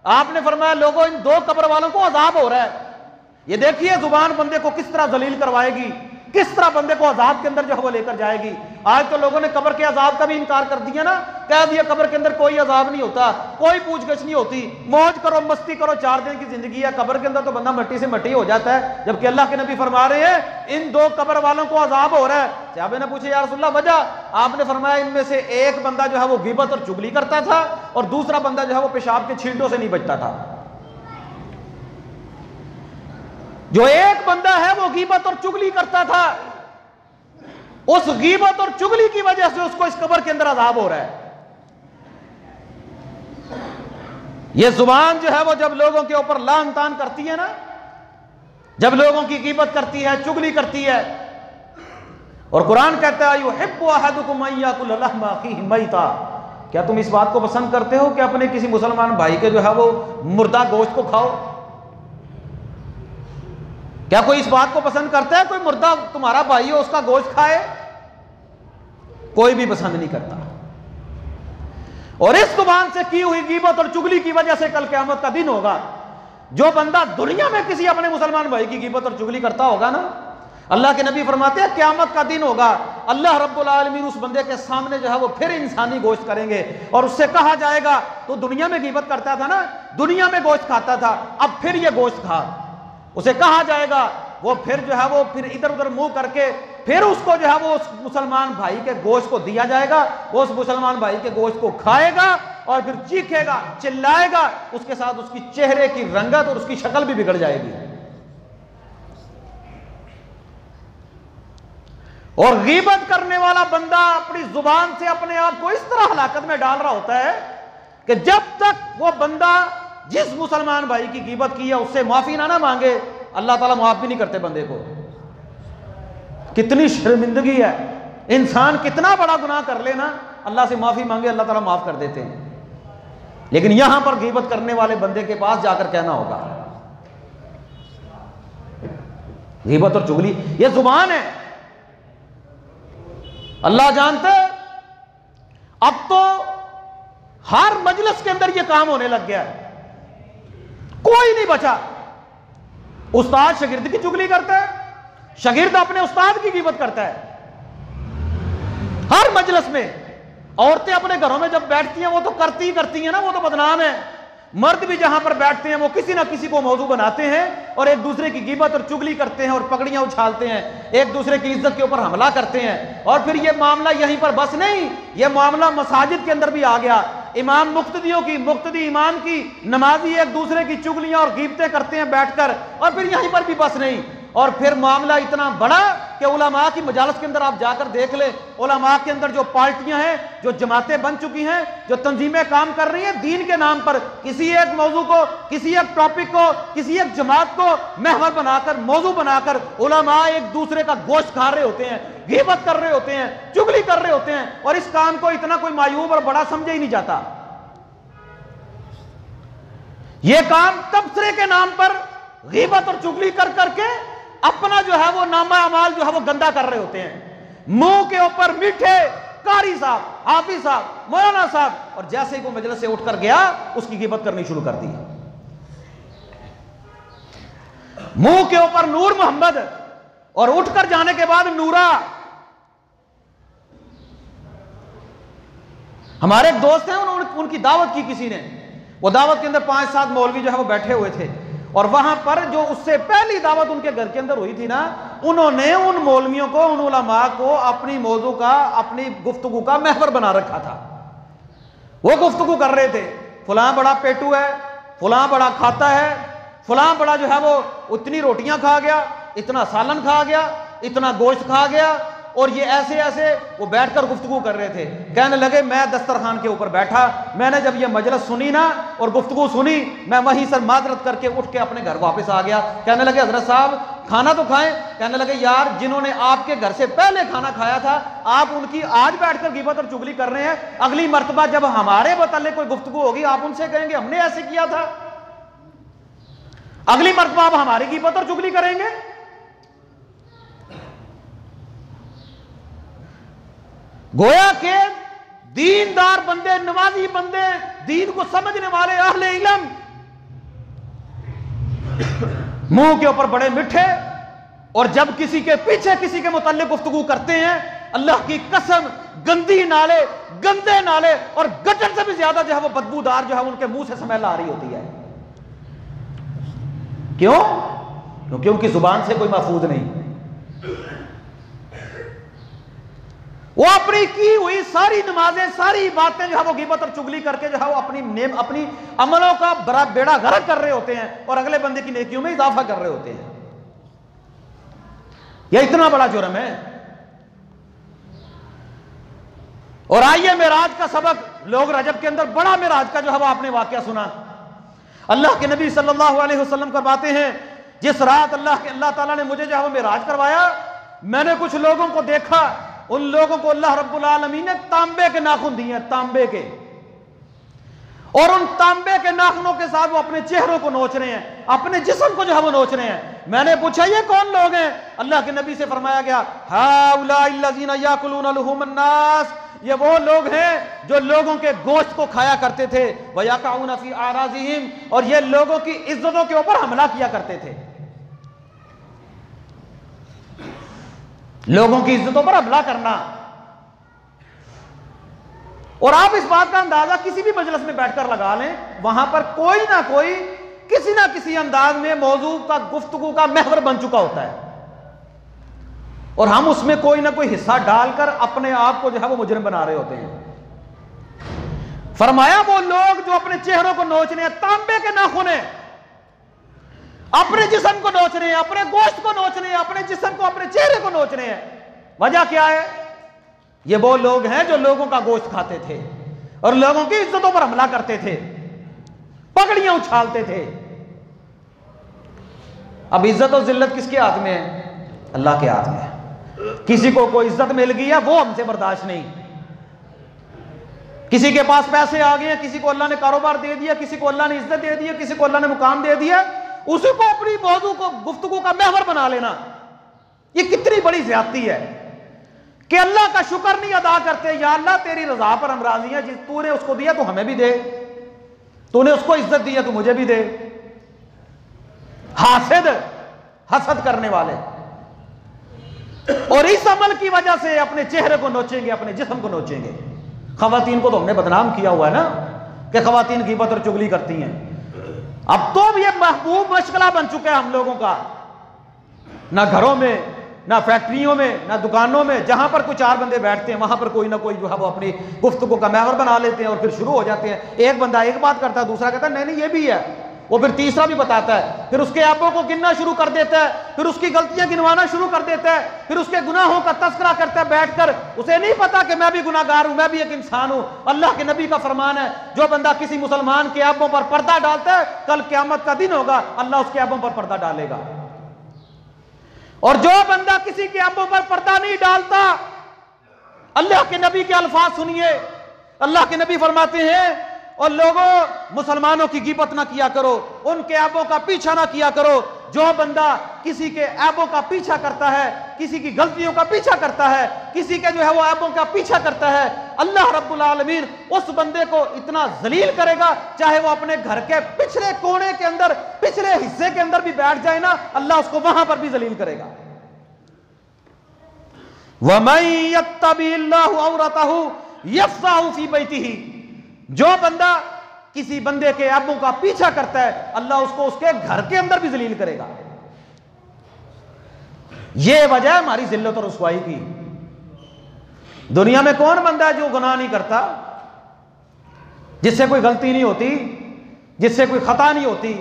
आपने फरमाया लोगों इन दो कब्र वालों को अजाब हो रहा है। ये देखिए जुबान बंदे को किस तरह जलील करवाएगी, किस तरह बंदे को अजाब के अंदर जो है वो लेकर जाएगी। आज तो लोगों ने कब्र के अजाब का भी इनकार कर दिया ना, कह दिया कब्र के अंदर कोई अजाब नहीं होता, कोई पूछगछ नहीं होती, मौज करो मस्ती करो, 4 दिन की जिंदगी है, कब्र के अंदर तो बंदा मट्टी से मट्टी हो जाता है। जबकि अल्लाह के नबी फरमा रहे हैं इन दो कब्र वालों को अजाब हो रहा है। सहाबे ने पूछे या रसूलल्लाह वजह? आपने फरमाया इनमें से एक बंदा जो है वो गिबत और चुगली करता था और दूसरा बंदा जो है वो पेशाब के छींटों से नहीं बचता था। जो एक बंदा है वो गीबत और चुगली करता था, उस गीबत और चुगली की वजह से उसको इस कब्र के अंदर अजाब हो रहा है। ये जुबान जो है वो जब लोगों के ऊपर लान तान करती है ना, जब लोगों की गीबत करती है, चुगली करती है, और कुरान कहता है युहिब्बु अहदुकुम अन याकुल लहमा अखीहि मैता, क्या तुम इस बात को पसंद करते हो कि अपने किसी मुसलमान भाई के जो है वो मुर्दा गोश्त को खाओ? क्या कोई इस बात को पसंद करता है कोई मुर्दा तुम्हारा भाई हो उसका गोश्त खाए? कोई भी पसंद नहीं करता। और इस जुबान से की हुई गीबत और चुगली की वजह से कल क़यामत का दिन होगा। जो बंदा दुनिया में किसी अपने मुसलमान भाई की गीबत और चुगली करता होगा ना, अल्लाह के नबी फरमाते हैं क़यामत का दिन होगा, अल्लाह रब्बुल आलमीन उस बंदे के सामने जो है वो फिर इंसानी गोश्त करेंगे और उससे कहा जाएगा तो दुनिया में गीबत करता था ना, दुनिया में गोश्त खाता था, अब फिर ये गोश्त खा। उसे कहा जाएगा, वो फिर जो है वो फिर इधर उधर मुंह करके फिर उसको जो है वो उस मुसलमान भाई के गोश्त को दिया जाएगा, वो उस मुसलमान भाई के गोश्त को खाएगा और फिर चीखेगा, चिल्लाएगा, उसके साथ उसकी चेहरे की रंगत और उसकी शक्ल भी बिगड़ जाएगी। और गीबत करने वाला बंदा अपनी जुबान से अपने आप को इस तरह हलाकत में डाल रहा होता है कि जब तक वो बंदा जिस मुसलमान भाई की गीबत की है उससे माफी ना मांगे, अल्लाह ताला माफ भी नहीं करते बंदे को। कितनी शर्मिंदगी है, इंसान कितना बड़ा गुनाह कर लेना, अल्लाह से माफी मांगे अल्लाह ताला माफ कर देते हैं। लेकिन यहां पर गीबत करने वाले बंदे के पास जाकर कहना होगा। गीबत और चुगली ये जुबान है, अल्लाह जानते। अब तो हर मजलिस के अंदर ये काम होने लग गया है, कोई नहीं बचा। उस्ताद शागिर्द की चुगली करता है, शागिर्द अपने उस्ताद की गीबत करता है। हर मजलिस में औरतें अपने घरों में जब बैठती हैं वो तो करती ही करती हैं ना, वो तो बदनाम है। मर्द भी जहां पर बैठते हैं वो किसी ना किसी को मौजू बनाते हैं और एक दूसरे की गीबत और चुगली करते हैं और पगड़ियां उछालते हैं, एक दूसरे की इज्जत के ऊपर हमला करते हैं। और फिर ये मामला यहीं पर बस नहीं, ये मामला मसाजिद के अंदर भी आ गया। इमाम मुक्तदियों की, मुक्तदी इमाम की, नमाजी एक दूसरे की चुगलियां और गीबतें करते हैं बैठकर। और फिर यहीं पर भी बस नहीं, और फिर मामला इतना बड़ा कि उलमा की मजालस के अंदर आप जाकर देख ले, उलमा के अंदर जो पार्टियां हैं, जो जमातें बन चुकी हैं, जो तंजीमें काम कर रही हैं दीन के नाम पर, किसी एक मौजू को, किसी एक टॉपिक को, किसी एक जमात को महवर बनाकर, मौजू बनाकर उलमा एक दूसरे का गोश्त खा रहे होते हैं, गीबत कर रहे होते हैं, चुगली कर रहे होते हैं। और इस काम को इतना कोई मायूब और बड़ा समझा ही नहीं जाता। यह काम तबसरे के नाम पर गीबत और चुगली कर करके अपना जो है वो नामा अमाल जो है वो गंदा कर रहे होते हैं। मुंह के ऊपर मीठे कारी साहब, हाफिज साहब, मौलाना साहब, और जैसे ही वो मजलिस से उठकर गया उसकी गीबत करनी शुरू कर दी। मुंह के ऊपर नूर मोहम्मद और उठकर जाने के बाद नूरा। हमारे एक दोस्त हैं, उनकी दावत की किसी ने, वो दावत के अंदर 5-7 मौलवी जो है वो बैठे हुए थे और वहां पर जो उससे पहली दावत उनके घर के अंदर हुई थी ना, उन्होंने उन मौलवियों को, उन उलमा को अपनी मौजू का, अपनी गुफ्तगू का महवर बना रखा था। वो गुफ्तगू कर रहे थे, फलां बड़ा पेटू है, फलां बड़ा खाता है, फलां बड़ा जो है वो इतनी रोटियां खा गया, इतना सालन खा गया, इतना गोश्त खा गया, और ये ऐसे ऐसे वो बैठकर गुफ्तगू कर रहे थे। कहने लगे मैं दस्तरखान के ऊपर बैठा, मैंने जब ये मजलिस सुनी ना और गुफ्तगू सुनी, मैं वहीं से माजरत करके उठ के अपने घर वापस आ गया। कहने लगे हजरत साहब खाना तो खाएं। कहने लगे यार जिन्होंने आपके घर से पहले खाना खाया था, आप उनकी आज बैठकर गिबत और चुगली कर रहे हैं। अगली मर्तबा जब हमारे मुताल्लिक कोई गुफ्तगू होगी आप उनसे कहेंगे हमने ऐसे किया था। अगली मर्तबा आप हमारी गिबत और चुगली करेंगे। गोया के दीनदार बंदे, नमाजी बंदे, दीन को समझने वाले अहले इल्म मुंह के ऊपर बड़े मिठे, और जब किसी के पीछे किसी के मुताल्लिक गुफ्तगू करते हैं, अल्लाह की कसम गंदी नाले, गंदे नाले और गटर से भी ज्यादा जो है वो बदबूदार जो है उनके मुंह से स्मेल आ रही होती है। क्यों? क्योंकि उनकी जुबान से कोई महफूज नहीं। वो अपनी की हुई सारी नमाजें, सारी बातें जो है वो गिबत और चुगली करके जो है वो अपनी अमलों का बड़ा बेड़ा गर्क कर रहे होते हैं और अगले बंदे की नेकियों में इजाफा कर रहे होते हैं। यह इतना बड़ा जुर्म है। और आइए मेराज का सबक, लोग रजब के अंदर बड़ा मेराज का जो है वो आपने वाकया सुना। अल्लाह के नबी सल्लल्लाहु अलैहि वसल्लम करवाते हैं, जिस रात अल्लाह ताला ने मुझे जो है वो मेराज करवाया, मैंने कुछ लोगों को देखा, उन लोगों को अल्लाह रब्बुल आलमीन ने तांबे के नाखून दिए हैं, तांबे के, और उन तांबे के नाखूनों के साथ वो अपने चेहरों को नोच रहे हैं, अपने जिस्म को जो है वो नोच रहे हैं। मैंने पूछा ये कौन लोग हैं? अल्लाह के नबी से फरमाया गया, हाउलाइल्लज़ीना याकुलूना लुहुमन नास, ये वो लोग हैं जो लोगों के गोश्त को खाया करते थे, वयाकाऊना फी आराज़िहिम, और ये लोगों की इज्जतों के ऊपर हमला किया करते थे, लोगों की इज्जतों पर हमला करना। और आप इस बात का अंदाजा किसी भी मजलिस में बैठकर लगा लें, वहां पर कोई ना कोई किसी ना किसी अंदाज में मौजू का, गुफ्तगू का महवर बन चुका होता है, और हम उसमें कोई ना कोई हिस्सा डालकर अपने आप को जो है वो मुजरिम बना रहे होते हैं। फरमाया वो लोग जो अपने चेहरों को नोच रहे हैं, तांबे के नाखून है, अपने जिस्म को नोच रहे हैं, अपने गोश्त को नोच रहे हैं, अपने जिस्म को, अपने चेहरे को नोच रहे हैं। वजह क्या है? ये वो लोग हैं जो लोगों का गोश्त खाते थे और लोगों की इज्जतों पर हमला करते थे, पगड़ियां उछालते थे। अब इज्जत और जिल्लत किसके हाथ में है? अल्लाह के हाथ में है। किसी को कोई इज्जत मिल गई है, वो हमसे बर्दाश्त नहीं। किसी के पास पैसे आ गए, किसी को अल्लाह ने कारोबार दे दिया, किसी को अल्लाह ने इज्जत दे दी, किसी को अल्लाह ने मुकाम दे दिया, उसी को अपनी मौजू को, गुफ्तगू का महवर बना लेना, ये कितनी बड़ी ज्यादती है कि अल्लाह का शुक्र नहीं अदा करते। या अल्लाह तेरी रजा पर हम राजी हैं, जिस तूने उसको दिया तो हमें भी दे, तूने उसको इज्जत दी है तो मुझे भी दे। हासिद, हसद करने वाले, और इस अमल की वजह से अपने चेहरे को नोचेंगे, अपने जिस्म को नोचेंगे। खवातीन को तो हमने बदनाम किया हुआ है ना कि खवातीन गिबत और चुगली करती हैं। अब तो ये महबूब मशगला बन चुका है हम लोगों का, ना घरों में, ना फैक्ट्रियों में, ना दुकानों में, जहां पर कुछ चार बंदे बैठते हैं वहां पर कोई ना कोई जो है वो अपनी गुफ्तगू का महवर बना लेते हैं और फिर शुरू हो जाते हैं। एक बंदा एक बात करता है, दूसरा कहता है नहीं नहीं ये भी है, वो फिर तीसरा भी बताता है, फिर उसके ऐपों को गिनना शुरू कर देता है, फिर उसकी गलतियां गिनवाना शुरू कर देता है, फिर उसके गुनाहों का तस्करा करता है बैठकर। उसे नहीं पता कि मैं भी गुनाहगार हूं, मैं भी एक इंसान हूं। अल्लाह के नबी का फरमान है, जो बंदा किसी मुसलमान के ऐपों पर पर्दा डालता है, कल क़यामत का दिन होगा, अल्लाह उसके ऐपों पर पर्दा डालेगा। और जो बंदा किसी के ऐपों पर पर्दा नहीं डालता, अल्लाह के नबी के अल्फाज सुनिए, अल्लाह के नबी फरमाते हैं, और लोगों मुसलमानों की गिबत ना किया करो, उनके ऐबों का पीछा ना किया करो। जो बंदा किसी के ऐबों का पीछा करता है, किसी की गलतियों का पीछा करता है, किसी के जो है वो ऐबों का पीछा करता है, अल्लाह रब्बुल आलमीन उस बंदे को इतना जलील करेगा, चाहे वो अपने घर के पिछले कोने के अंदर, पिछले हिस्से के अंदर भी बैठ जाए ना, अल्लाह उसको वहां पर भी जलील करेगा। वमन यत्तबिल्लाहु औरतहु यफ्साहु फी बैतिही, जो बंदा किसी बंदे के ऐबों का पीछा करता है, अल्लाह उसको उसके घर के अंदर भी जलील करेगा। यह वजह है हमारी जिल्लत और रुसवाई की। दुनिया में कौन बंदा है जो गुनाह नहीं करता, जिससे कोई गलती नहीं होती, जिससे कोई खता नहीं होती?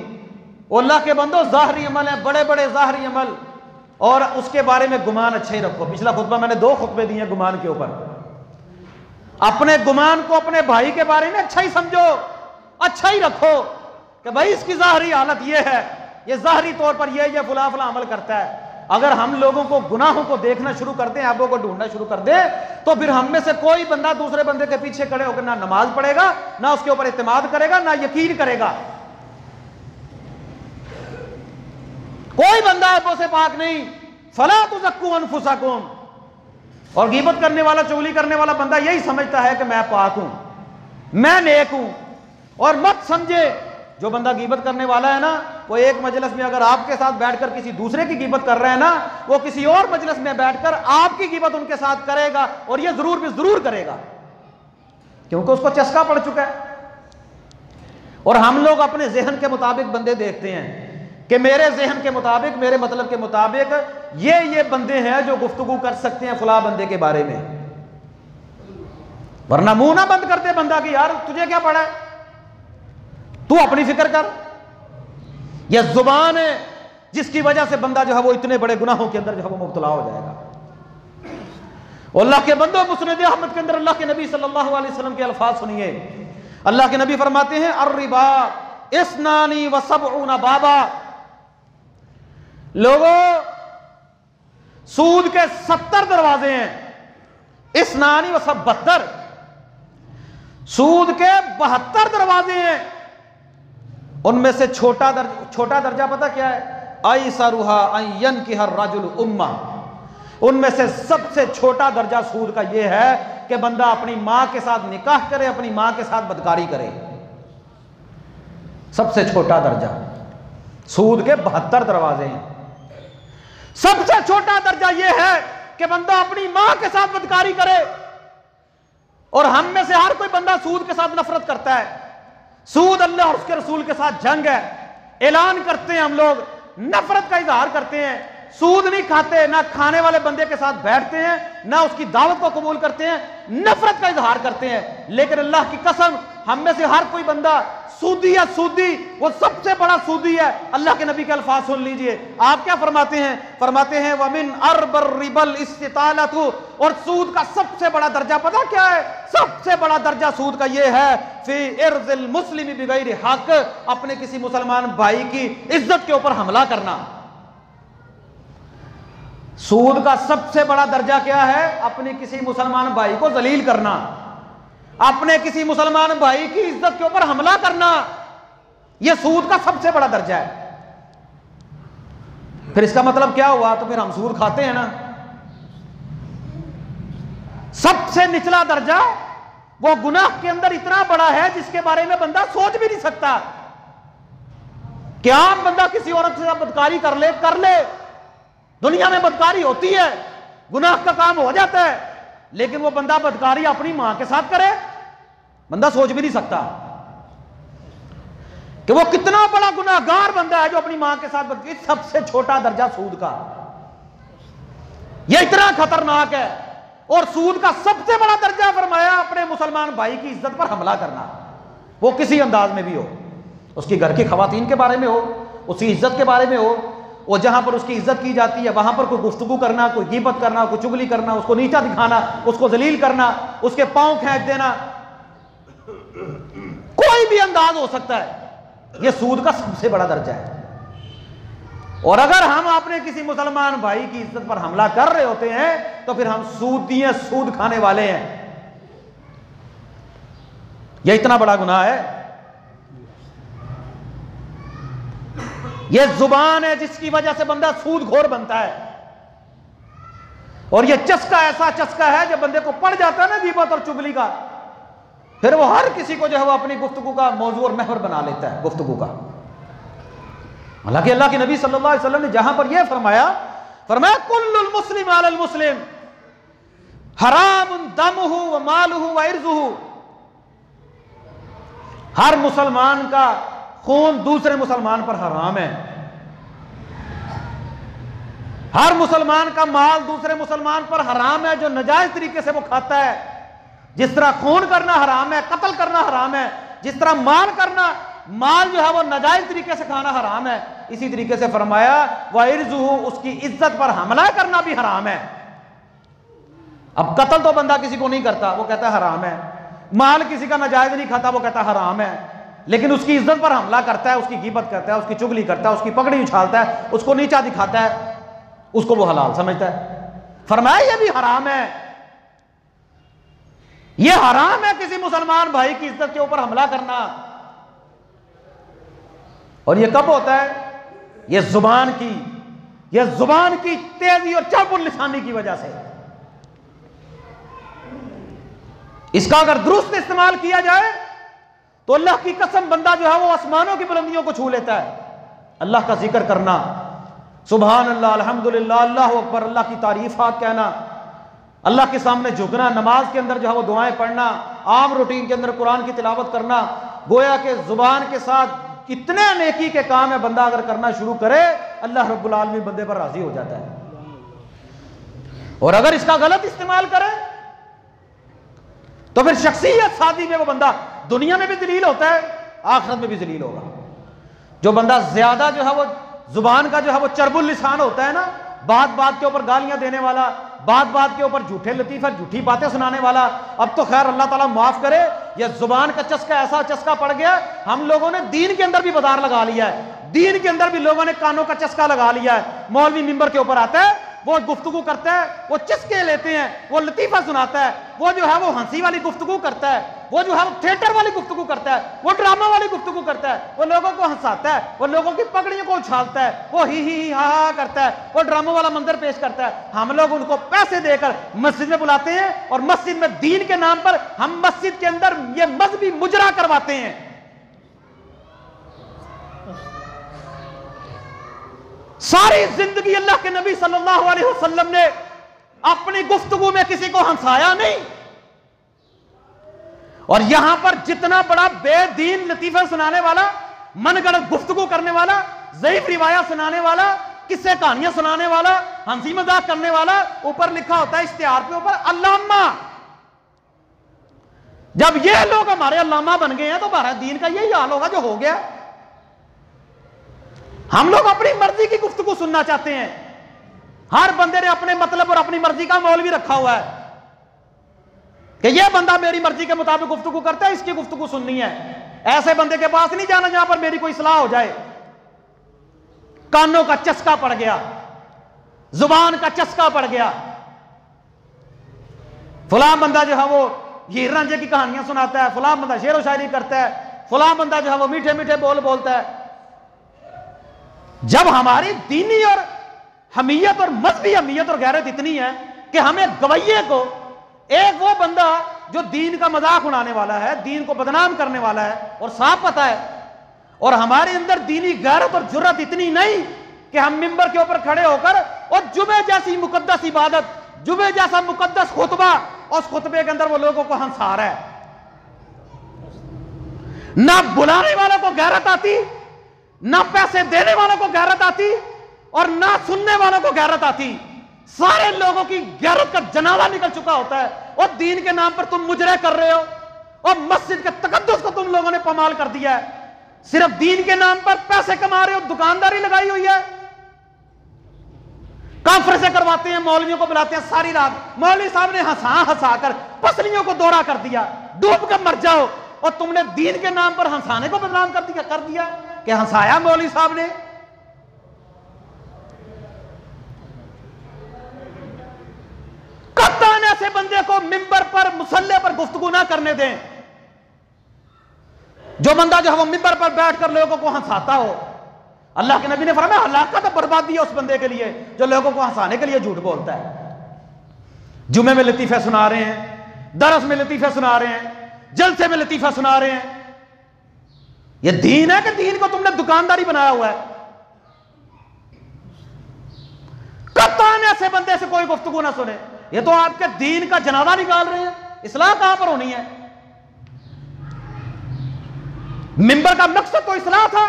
अल्लाह के बंदो, ज़ाहरी अमल है, बड़े बड़े ज़ाहरी अमल, और उसके बारे में गुमान अच्छा ही रखो। पिछला खुतबा मैंने 2 खुतबे दिए हैं गुमान के ऊपर। अपने गुमान को अपने भाई के बारे में अच्छा ही समझो, अच्छा ही रखो कि भाई इसकी ज़ाहरी हालत ये है, ये ज़ाहरी तौर पर ये फला फला अमल करता है। अगर हम लोगों को गुनाहों को देखना शुरू कर दें, ऐबों को ढूंढना शुरू कर दें, तो फिर हम में से कोई बंदा दूसरे बंदे के पीछे खड़े होकर ना नमाज पढ़ेगा, ना उसके ऊपर इत्मीनान करेगा, ना यकीन करेगा। कोई बंदा ऐबों से पाक नहीं। फला तुज़क्कू अनफुसकुम, और गीबत करने वाला, चुगली करने वाला बंदा यही समझता है कि मैं पाक हूं, मैं नेक हूं। और मत समझे, जो बंदा गीबत करने वाला है ना, वो एक मजलिस में अगर आपके साथ बैठकर किसी दूसरे की गीबत कर रहा है ना, वो किसी और मजलिस में बैठकर आपकी गीबत उनके साथ करेगा, और ये जरूर भी जरूर करेगा, क्योंकि उसको चस्का पड़ चुका है। और हम लोग अपने जहन के मुताबिक बंदे देखते हैं कि मेरे जहन के मुताबिक, मेरे मतलब के मुताबिक ये बंदे हैं जो गुफ्तगू कर सकते हैं फला बंदे के बारे में, वरना मुंह ना बंद करते बंदा कि यार तुझे क्या पड़ा है, तू अपनी फिक्र कर। यह जुबान है जिसकी वजह से बंदा जो है वो इतने बड़े गुनाहों के अंदर जो है वो मुब्तला हो जाएगा। अल्लाह के बंदो, मुस्नद अहमद के अंदर अल्लाह के नबी सल्लल्लाहु अलैहि वसल्लम के अल्फाज सुनिए। अल्लाह के नबी फरमाते हैं, अर्रिबा इस्नानी व सबऊना बाबा, लोगों सूद के 70 दरवाजे हैं, इस्नानी व सब 72, सूद के 72 दरवाजे हैं। उनमें से छोटा दर्जा पता क्या है? आई सरुहा अयन की हर राजुल उम्मा, उनमें से सबसे छोटा दर्जा सूद का यह है कि बंदा अपनी मां के साथ निकाह करे, अपनी मां के साथ बदकारी करे। सबसे छोटा दर्जा, सूद के 72 दरवाजे हैं। सबसे छोटा दर्जा यह है कि बंदा अपनी मां के साथ बदकारी करे। और हम में से हर कोई बंदा सूद के साथ नफरत करता है। सूद अल्लाह और उसके रसूल के साथ जंग है, ऐलान करते हैं हम लोग, नफरत का इजहार करते हैं, सूद नहीं खाते, ना खाने वाले बंदे के साथ बैठते हैं, ना उसकी दावत को कबूल करते हैं, नफरत का इजहार करते हैं। लेकिन अल्लाह की कसम, हम में से हर कोई बंदा सूदी या सूदी, वो सबसे बड़ा सूदी है। अल्लाह के नबी के अल्फाज सुन लीजिए, आप क्या फरमाते हैं? फरमाते हैं वमिन अरबर रिबल इस्तितालतु, और सूद का सबसे बड़ा दर्जा पता क्या है? सबसे बड़ा दर्जा सूद का यह है, फी इर्जिल मुस्लिमी बिगैर हक, अपने किसी मुसलमान भाई की इज्जत के ऊपर हमला करना। सूद का सबसे बड़ा दर्जा क्या है? अपने किसी मुसलमान भाई को जलील करना, अपने किसी मुसलमान भाई की इज्जत के ऊपर हमला करना, यह सूद का सबसे बड़ा दर्जा है। फिर इसका मतलब क्या हुआ? तो फिर हम सूद खाते हैं ना। सबसे निचला दर्जा वो गुनाह के अंदर इतना बड़ा है जिसके बारे में बंदा सोच भी नहीं सकता। क्या आम बंदा किसी औरत से बदकारी कर ले, दुनिया में बदकारी होती है, गुनाह का काम हो जाता है, लेकिन वो बंदा बदकारी अपनी मां के साथ करे, बंदा सोच भी नहीं सकता कि वो कितना बड़ा गुनाहगार बंदा है जो अपनी मां के साथ। सबसे छोटा दर्जा सूद का, यह इतना खतरनाक है। और सूद का सबसे बड़ा दर्जा फरमाया अपने मुसलमान भाई की इज्जत पर हमला करना, वो किसी अंदाज में भी हो, उसकी घर की खवातीन के बारे में हो, उसकी इज्जत के बारे में हो, और जहां पर उसकी इज्जत की जाती है वहां पर कोई गुफ्तगू करना, कोई गीबत करना, कोई चुगली करना, उसको नीचा दिखाना, उसको जलील करना, उसके पांव खींच देना, कोई भी अंदाज हो सकता है। यह सूद का सबसे बड़ा दर्जा है। और अगर हम अपने किसी मुसलमान भाई की इज्जत पर हमला कर रहे होते हैं तो फिर हम सूदी हैं, सूद खाने वाले हैं। यह इतना बड़ा गुनाह है। यह जुबान है जिसकी वजह से बंदा सूदखोर बनता है। और यह चस्का ऐसा चस्का है जब बंदे को पड़ जाता है ना गीबत और चुगली का, फिर वो हर किसी को जो है वो अपनी गुफ्तगू का मौजू और महवर बना लेता है गुफ्तगू का। हालांकि अल्लाह के नबी सल्लल्लाहु अलैहि वसल्लम ने जहां पर यह फरमाया कुल्लुल मुस्लिम अलल मुस्लिम हरामुन दमुहु व मालुहु व इर्जुहु, हर मुसलमान का खून दूसरे मुसलमान पर हराम है, हर मुसलमान का माल दूसरे मुसलमान पर हराम है जो नाजायज तरीके से वो खाता है। जिस तरह खून करना हराम है, कत्ल करना हराम है, जिस तरह माल जो है वो नाजायज तरीके से खाना हराम है, इसी तरीके से फरमाया वाइरजुहु, उसकी इज्जत पर हमला करना भी हराम है। अब कत्ल तो बंदा किसी को नहीं करता, वो कहता है हराम है, माल किसी का नाजायज नहीं खाता, वो कहता है हराम है, लेकिन उसकी इज्जत पर हमला करता है, उसकी गीबत करता है, उसकी चुगली करता है, उसकी पगड़ी उछालता है, उसको नीचा दिखाता है, उसको वो हलाल समझता है। फरमाया ये भी हराम है, ये हराम है किसी मुसलमान भाई की इज्जत के ऊपर हमला करना। और ये कब होता है? ये जुबान की तेजी और चौबुल लिसानी की वजह से। इसका अगर दुरुस्त इस्तेमाल किया जाए तो अल्लाह की कसम बंदा जो है वो आसमानों की बुलंदियों को छू लेता है। अल्लाह का जिक्र करना, सुभान अल्लाह, अल्हम्दुलिल्लाह, अल्लाह अकबर, अल्लाह की तारीफात कहना, अल्लाह के सामने झुकना, नमाज के अंदर जो है वो दुआएं पढ़ना, आम रूटीन के अंदर कुरान की तिलावत करना, गोया के जुबान के साथ इतने नेकी के काम है, बंदा अगर करना शुरू करे अल्लाह रब्बुल आलमीन बंदे पर राजी हो जाता है। और अगर इसका गलत इस्तेमाल करे तो फिर शख्सियत सादी में वो बंदा दुनिया में भी जलील होता है, आखिरत में भी जलील होगा। जो बंदा ज्यादा जो है वो जुबान का जो है वो चरबुल लिसान होता है ना, बात बात के ऊपर गालियां देने वाला, बात बात के ऊपर झूठे लतीफे झूठी बातें सुनाने वाला, अब तो खैर अल्लाह ताला माफ करे, यह जुबान का चस्का ऐसा चस्का पड़ गया, हम लोगों ने दीन के अंदर भी बाजार लगा लिया है, दीन के अंदर भी लोगों ने कानों का चस्का लगा लिया है। मौलवी मिंबर के ऊपर आता है, वो गुफ्तगू करता है, वो चस्के लेते हैं, वो लतीफा सुनाता है, वो जो है वो हंसी वाली गुफ्तगू करता है, वो जो है वो थिएटर वाली गुफ्तगू करता है, वो ड्रामा वाली गुफ्तगू करता है, वो लोगों को हंसाता है, वो लोगों की पगड़ियों को उछालता है, वो ही हा हा करता है, वो ड्रामा वाला मंजर पेश करता है। हम लोग उनको पैसे देकर मस्जिद में बुलाते हैं और मस्जिद में दीन के नाम पर हम मस्जिद के अंदर ये मजहबी मुजरा करवाते हैं। सारी जिंदगी अल्लाह के नबी सल्लल्लाहु अलैहि वसल्लम ने अपनी गुफ्तगू में किसी को हंसाया नहीं, और यहां पर जितना बड़ा बेदीन लतीफा सुनाने वाला, मनगढ़ंत गुफ्तगू करने वाला, ज़ईफ रिवाया सुनाने वाला, किस्से कहानियां सुनाने वाला, हंसी मजाक करने वाला, ऊपर लिखा होता है इश्तिहार के ऊपर अल्लामा। जब ये लोग हमारे अल्लामा बन गए हैं तो हमारा दीन का यही हाल होगा जो हो गया। हम लोग अपनी मर्जी की गुफ्तगू सुनना चाहते हैं, हर बंदे ने अपने मतलब और अपनी मर्जी का मौलवी रखा हुआ है कि यह बंदा मेरी मर्जी के मुताबिक गुफ्तगू करता है, इसकी गुफ्तगू सुननी है। ऐसे बंदे के पास नहीं जाना जहां पर मेरी कोई सलाह हो जाए। कानों का चस्का पड़ गया, जुबान का चस्का पड़ गया, फलां बंदा जो है वो हीर रांझे की कहानियां सुनाता है, फलां बंदा शेर व शायरी करता है, फलां बंदा जो है वो मीठे मीठे बोल बोलता है। जब हमारी दीनी और हमीयत और मजहबी हमीयत और गैरत इतनी है कि हमें गवैये को, एक वो बंदा जो दीन का मजाक उड़ाने वाला है, दीन को बदनाम करने वाला है और साफ पता है, और हमारे अंदर दीनी गैरत और जुर्रत इतनी नहीं कि हम मिंबर के ऊपर खड़े होकर और जुमे जैसी मुकद्दस इबादत, जुमे जैसा मुकद्दस खुतबा, और उस खुतबे के अंदर वो लोगों को हंसा रहा है। ना बुलाने वालों को गैरत आती, ना पैसे देने वालों को गैरत आती, और ना सुनने वालों को गैरत आती। सारे लोगों की गैरत का जनाजा निकल चुका होता है, और दीन के नाम पर तुम मुजरे कर रहे हो, और मस्जिद के तकद्दुस को तुम लोगों ने पमाल कर दिया है। सिर्फ दीन के नाम पर पैसे कमा रहे हो, दुकानदारी लगाई हुई है, कॉन्फ्रेंसें करवाते हैं, मौलवियों को बुलाते हैं सारी रात। मौलवी साहब ने हंसा हंसा कर पसलियों को दौरा कर दिया, डूब कर मर जाओ, और तुमने दीन के नाम पर हंसाने को बदनाम कर दिया कि हंसाया मौलवी साहब ने। कत्तान ऐसे बंदे को मिंबर पर, मुसल्ले पर गुफ्तगू ना करने दें। जो बंदा जो है वो मिंबर पर बैठकर लोगों को हंसाता हो, अल्लाह के नबी ने फरमाया हलाकत और बर्बादी है उस बंदे के लिए जो लोगों को हंसाने के लिए झूठ बोलता है। जुमे में लतीफे सुना रहे हैं, दरस में लतीफे सुना रहे हैं, जलसे में लतीफा सुना रहे हैं। यह दीन है कि दीन को तुमने दुकानदारी बनाया हुआ है? कत्तान ऐसे बंदे से कोई गुफ्तगू ना सुने। ये तो आपके दीन का जनाजा निकाल रहे हैं। इस्लाह कहां पर होनी है? मिंबर का मकसद तो इस्लाह था।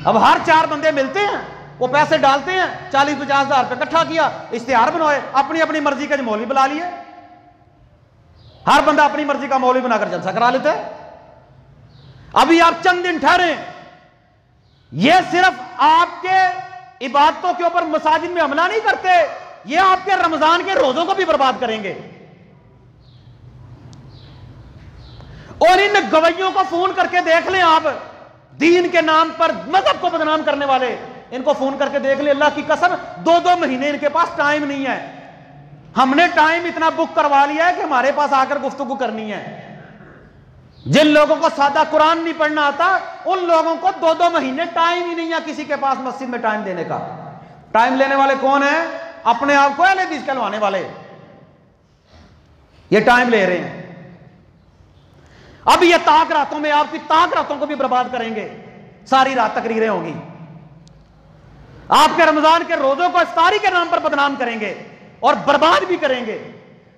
अब हर चार बंदे मिलते हैं, वो पैसे डालते हैं, 40-50 हजार रुपये इकट्ठा किया, इश्तिहार बनवाए, अपनी अपनी मर्जी के मौलवी बुला लिए। हर बंदा अपनी मर्जी का मौलवी बनाकर जलसा करा लेता है। अभी आप चंद दिन ठहरे, ये सिर्फ आपके इबादतों के ऊपर मसाजिद में हमला नहीं करते, ये आपके रमजान के रोजों को भी बर्बाद करेंगे। और इन गवैयों को फोन करके देख लें आप, दीन के नाम पर मजहब को बदनाम करने वाले, इनको फोन करके देख लें, अल्लाह की कसम 2-2 महीने इनके पास टाइम नहीं है। हमने टाइम इतना बुक करवा लिया है कि हमारे पास आकर गुफ्तगू करनी है। जिन लोगों को सादा कुरान नहीं पढ़ना आता, उन लोगों को 2-2 महीने टाइम ही नहीं है किसी के पास मस्जिद में टाइम देने का। टाइम लेने वाले कौन है? अपने आप को अहले हदीस कहलवाने वाले। ये टाइम ले रहे हैं। अब ये ताक रातों में आपकी ताक रातों को भी बर्बाद करेंगे, सारी रात तकरीरें होंगी, आपके रमजान के रोजों को इफ्तारी के नाम पर बदनाम करेंगे और बर्बाद भी करेंगे।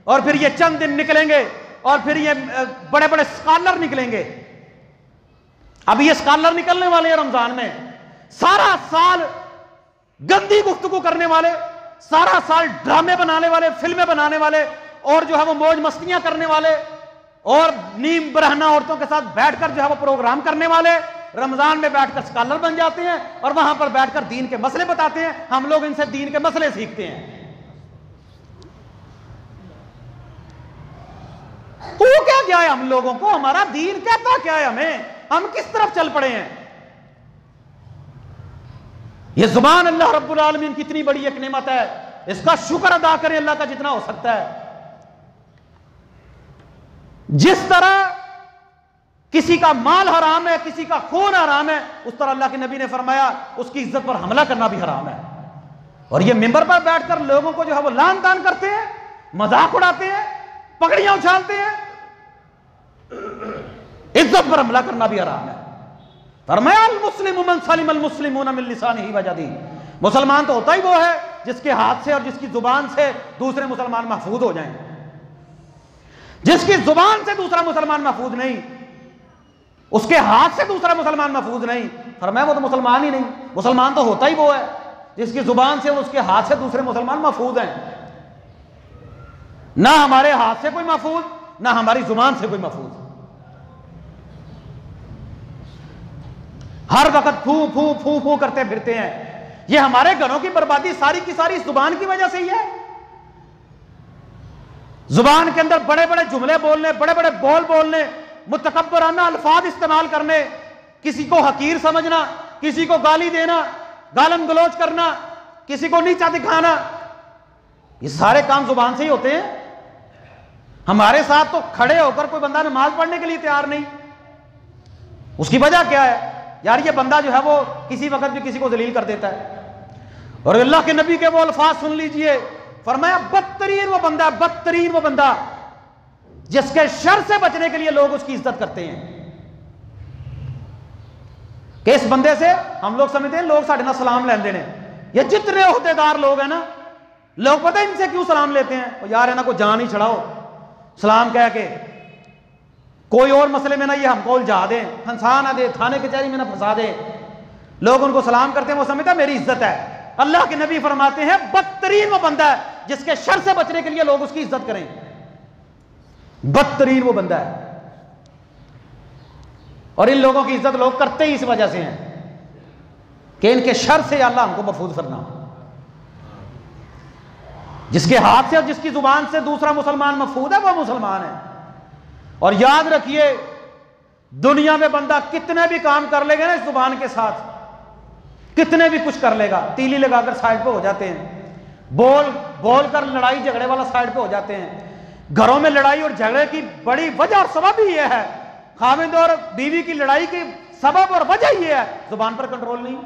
और फिर ये चंद दिन निकलेंगे और फिर ये बड़े बड़े स्कॉलर निकलेंगे। अब ये स्कॉलर निकलने वाले हैं रमजान में, सारा साल गंदी गुफ्तगू करने वाले, सारा साल ड्रामे बनाने वाले, फिल्में बनाने वाले और जो है वो मौज मस्तियां करने वाले और नीम बरहना औरतों के साथ बैठकर जो है वो प्रोग्राम करने वाले रमजान में बैठकर स्कॉलर बन जाते हैं और वहां पर बैठकर दीन के मसले बताते हैं। हम लोग इनसे दीन के मसले सीखते हैं। तो क्या क्या है हम लोगों को, हमारा दीन कहता क्या है हमें, हम किस तरफ चल पड़े हैं। ये जुबान अल्लाह रब्बुल आलमीन की इतनी बड़ी एक नेमत है, इसका शुक्र अदा करें अल्लाह का जितना हो सकता है। जिस तरह किसी का माल हराम है, किसी का खून हराम है, उस तरह अल्लाह के नबी ने फरमाया उसकी इज्जत पर हमला करना भी हराम है। और ये मिंबर पर बैठकर लोगों को जो है वो लान तान करते हैं, मजाक उड़ाते हैं, पगड़ियां उछालते हैं, इज्जत पर हमला करना भी हराम है। फरमाया अल मुस्लिम मन सलिम अल मुस्लिमून मिन लिसानिही व यदिही, मुसलमान तो होता ही वो है जिसके हाथ से और जिसकी जुबान से दूसरे मुसलमान महफूज हो जाएं। जिसकी जुबान से दूसरा मुसलमान महफूज नहीं, उसके हाथ से दूसरा मुसलमान महफूज नहीं, फरमाया वो तो मुसलमान ही नहीं। मुसलमान तो होता ही वो है जिसकी जुबान से और उसके हाथ से दूसरे मुसलमान महफूज हैं। ना हमारे हाथ से कोई महफूज, ना हमारी जुबान से कोई महफूज। हर वक्त फू फू फू फू करते फिरते हैं। ये हमारे घरों की बर्बादी सारी की सारी जुबान की वजह से ही है। जुबान के अंदर बड़े बड़े जुमले बोलने, बड़े बड़े बोल बोलने, मुतकब्बराना अल्फाज इस्तेमाल करने, किसी को हकीर समझना, किसी को गाली देना, गालन गलौज करना, किसी को नीचा दिखाना, ये सारे काम जुबान से ही होते हैं। हमारे साथ तो खड़े होकर कोई बंदा नमाज पढ़ने के लिए तैयार नहीं। उसकी वजह क्या है यार, ये बंदा जो है वो किसी वक्त भी किसी को जलील कर देता है। और अल्लाह के नबी के वो अल्फाज सुन लीजिए, फरमाया बदतरीन वो बंदा, बदतरीन वो बंदा जिसके शर से बचने के लिए लोग उसकी इज्जत करते हैं। कि इस बंदे से हम लोग समझते हैं लोग साढ़े ना सलाम लेन देने, ये जितने ओहदेदार लोग हैं ना, लोग पता है इनसे क्यों सलाम लेते हैं, और यार है ना को जान ही छड़ाओ सलाम कह के, कोई और मसले में ना ये हमको उलझा दे, फंसा ना दे, थाने कचहरी में ना फंसा दे, लोग उनको सलाम करते हैं, वो समझता है मेरी इज्जत है। अल्लाह के नबी फरमाते हैं बदतरीन वो बंदा है जिसके शर से बचने के लिए लोग उसकी इज्जत करें। बदतरीन वो बंदा है। और इन लोगों की इज्जत लोग करते ही इस वजह से हैं कि इनके शर से अल्लाह हमको महफूज करना। जिसके हाथ से और जिसकी जुबान से दूसरा मुसलमान महफूज है वो मुसलमान है। और याद रखिए दुनिया में बंदा कितने भी काम कर लेगा ना इस जुबान के साथ, कितने भी कुछ कर लेगा, तीली लगाकर साइड पे हो जाते हैं, बोल कर लड़ाई झगड़े वाला साइड पे हो जाते हैं। घरों में लड़ाई और झगड़े की बड़ी वजह और सबब ही यह है, खाविंद और बीवी की लड़ाई की सबब और वजह यह है जुबान पर कंट्रोल नहीं।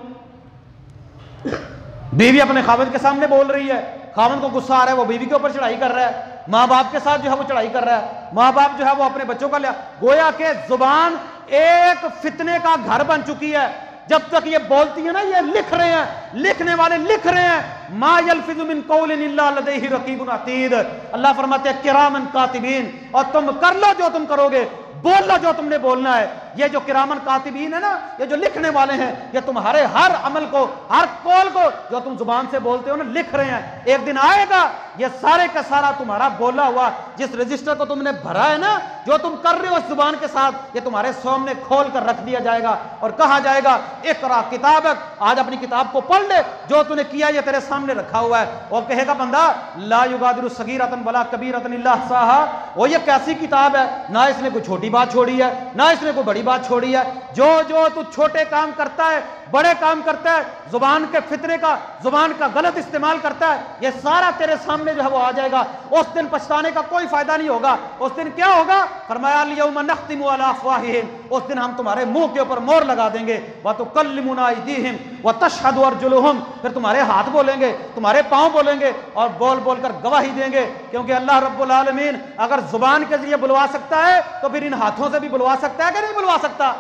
बीवी अपने खाविंद के सामने बोल रही है, खाविंद को गुस्सा आ रहा है, वो बीवी के ऊपर चढ़ाई कर रहा है, माँ बाप के साथ जो है वो चढ़ाई कर रहा है, माँ बाप जो है वो अपने बच्चों का लिया, गोया के जुबान एक फितने का घर बन चुकी है। जब तक ये बोलती है ना, ये लिख रहे हैं, लिखने वाले लिख रहे हैं, मा यल्फिज़ु मिन कौलिन इल्ला लदैहि रकीबुन अतीद। अल्लाह फरमाते हैं किरामन कातिबीन, और तुम कर लो जो तुम करोगे, बोल लो जो तुमने बोलना है। ये जो किरामन कातिबीन है ना, ये जो लिखने वाले हैं, ये तुम्हारे हर अमल को, हर कौल को जो तुम जुबान से बोलते हो ना, लिख रहे हैं। एक दिन आएगा ये सारे का सारा तुम्हारा बोला हुआ जिस रजिस्टर को तुमने भरा है ना, जो तुम कर रहे हो इस जुबान के साथ, ये तुम्हारे सामने खोल कर रख दिया जाएगा और कहा जाएगा इक़रा किताबक, आज अपनी किताब को पढ़ ले, जो तूने किया ये तेरे सामने रखा हुआ है। और कहेगा बंदा ला युगादिरु सगीरतन वला कबीरतन इल्ला अहसाहा, वो ये कैसी किताब है, ना इसने कोई छोटी बात छोड़ी है, ना इसने कोई बड़ी बात छोड़ी है। जो जो तू छोटे काम करता है, बड़े काम करता है, जुबान के फितरे का, जुबान का गलत इस्तेमाल करता है, ये सारा तेरे सामने जो है वो आ जाएगा। उस दिन पछताने का कोई फायदा नहीं होगा। उस दिन क्या होगा? फरमाया अल-यौमा नख्तिमु अला अफ़वाहिहिम, उस दिन हम तुम्हारे मुंह के ऊपर मोहर लगा देंगे। व तुकल्लिमुना अयदीहिम व तशहदु अर्जुलुहुम, फिर तुम्हारे हाथ बोलेंगे, तुम्हारे पांव बोलेंगे और बोल बोल कर गवाही देंगे। क्योंकि अल्लाह रब्बुल आलमीन अगर जुबान के जरिए बुलवा सकता है तो फिर इन हाथों से भी बुलवा सकता है कि नहीं बुलवा सकता?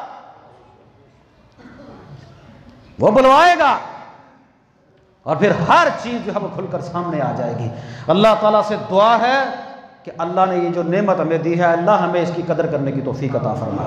वो बुलवाएगा और फिर हर चीज जो है वो खुलकर सामने आ जाएगी। अल्लाह ताला से दुआ है कि अल्लाह ने ये जो नेमत हमें दी है, अल्लाह हमें इसकी कदर करने की तौफीक अता फरमा,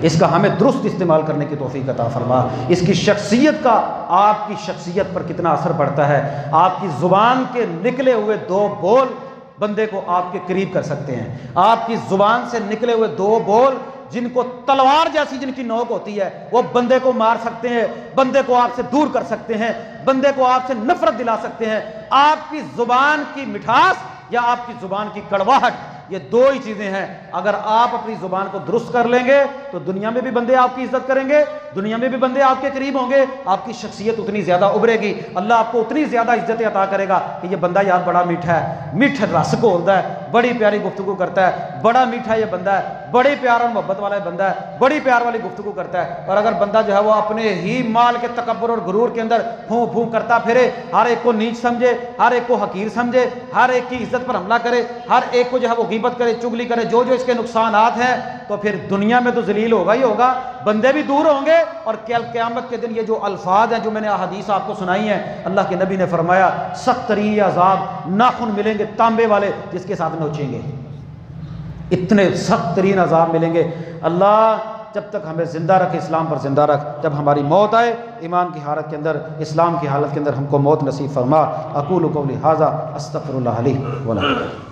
इसका हमें दुरुस्त इस्तेमाल करने की तौफीक अता फरमा। इसकी शख्सियत का आपकी शख्सियत पर कितना असर पड़ता है। आपकी ज़ुबान के निकले हुए दो बोल बंदे को आपके करीब कर सकते हैं। आपकी ज़ुबान से निकले हुए दो बोल जिनको तलवार जैसी जिनकी नोक होती है, वो बंदे को मार सकते हैं, बंदे को आपसे दूर कर सकते हैं, बंदे को आपसे नफरत दिला सकते हैं। आपकी ज़ुबान की मिठास या आपकी ज़ुबान की कड़वाहट, ये दो ही चीज़ें हैं। अगर आप अपनी ज़ुबान को दुरुस्त कर लेंगे तो दुनिया में भी बंदे आपकी इज्जत करेंगे, दुनिया में भी बंदे आपके करीब होंगे, आपकी शख्सियत उतनी ज़्यादा उभरेगी, अल्लाह आपको उतनी ज़्यादा इज्जत अता करेगा कि ये बंदा यार बड़ा मीठा है, मीठा रस घोलता है, बड़ी प्यारी गुफ्तगू करता है, बड़ा मीठा ये बंदा है, बड़ी प्यार और मोहब्बत वाला बंदा है, बड़ी प्यार वाली गुफ्तगू करता है। और अगर बंदा जो है वो अपने ही माल के तकब्बुर और गुरूर के अंदर फूं फूं करता फिरे, हर एक को नीच समझे, हर एक को हकीर समझे, हर एक की इज्जत पर हमला करे, हर एक को जो है वो गीबत करे, चुगली करे, जो जो इसके नुकसानात हैं, तो फिर दुनिया में तो जलील होगा ही होगा, बंदे भी दूर होंगे। और क़यामत के दिन ये जो अल्फाज हैं जो मैंने अहादीस आपको सुनाई हैं, अल्लाह के नबी ने फरमाया सख्त तरीन अज़ाब, नाखून मिलेंगे तांबे वाले जिसके साथ नोचेंगे, इतने सख्त तरीन अज़ाब मिलेंगे। अल्लाह जब तक हमें ज़िंदा रखे, इस्लाम पर ज़िंदा रख, जब हमारी मौत आए ईमान की हालत के अंदर, इस्लाम की हालत के अंदर हमको मौत नसीब फरमा। अक़ूलु क़ौली हाज़ा अस्तग़फ़िरुल्लाह ली व लकुम।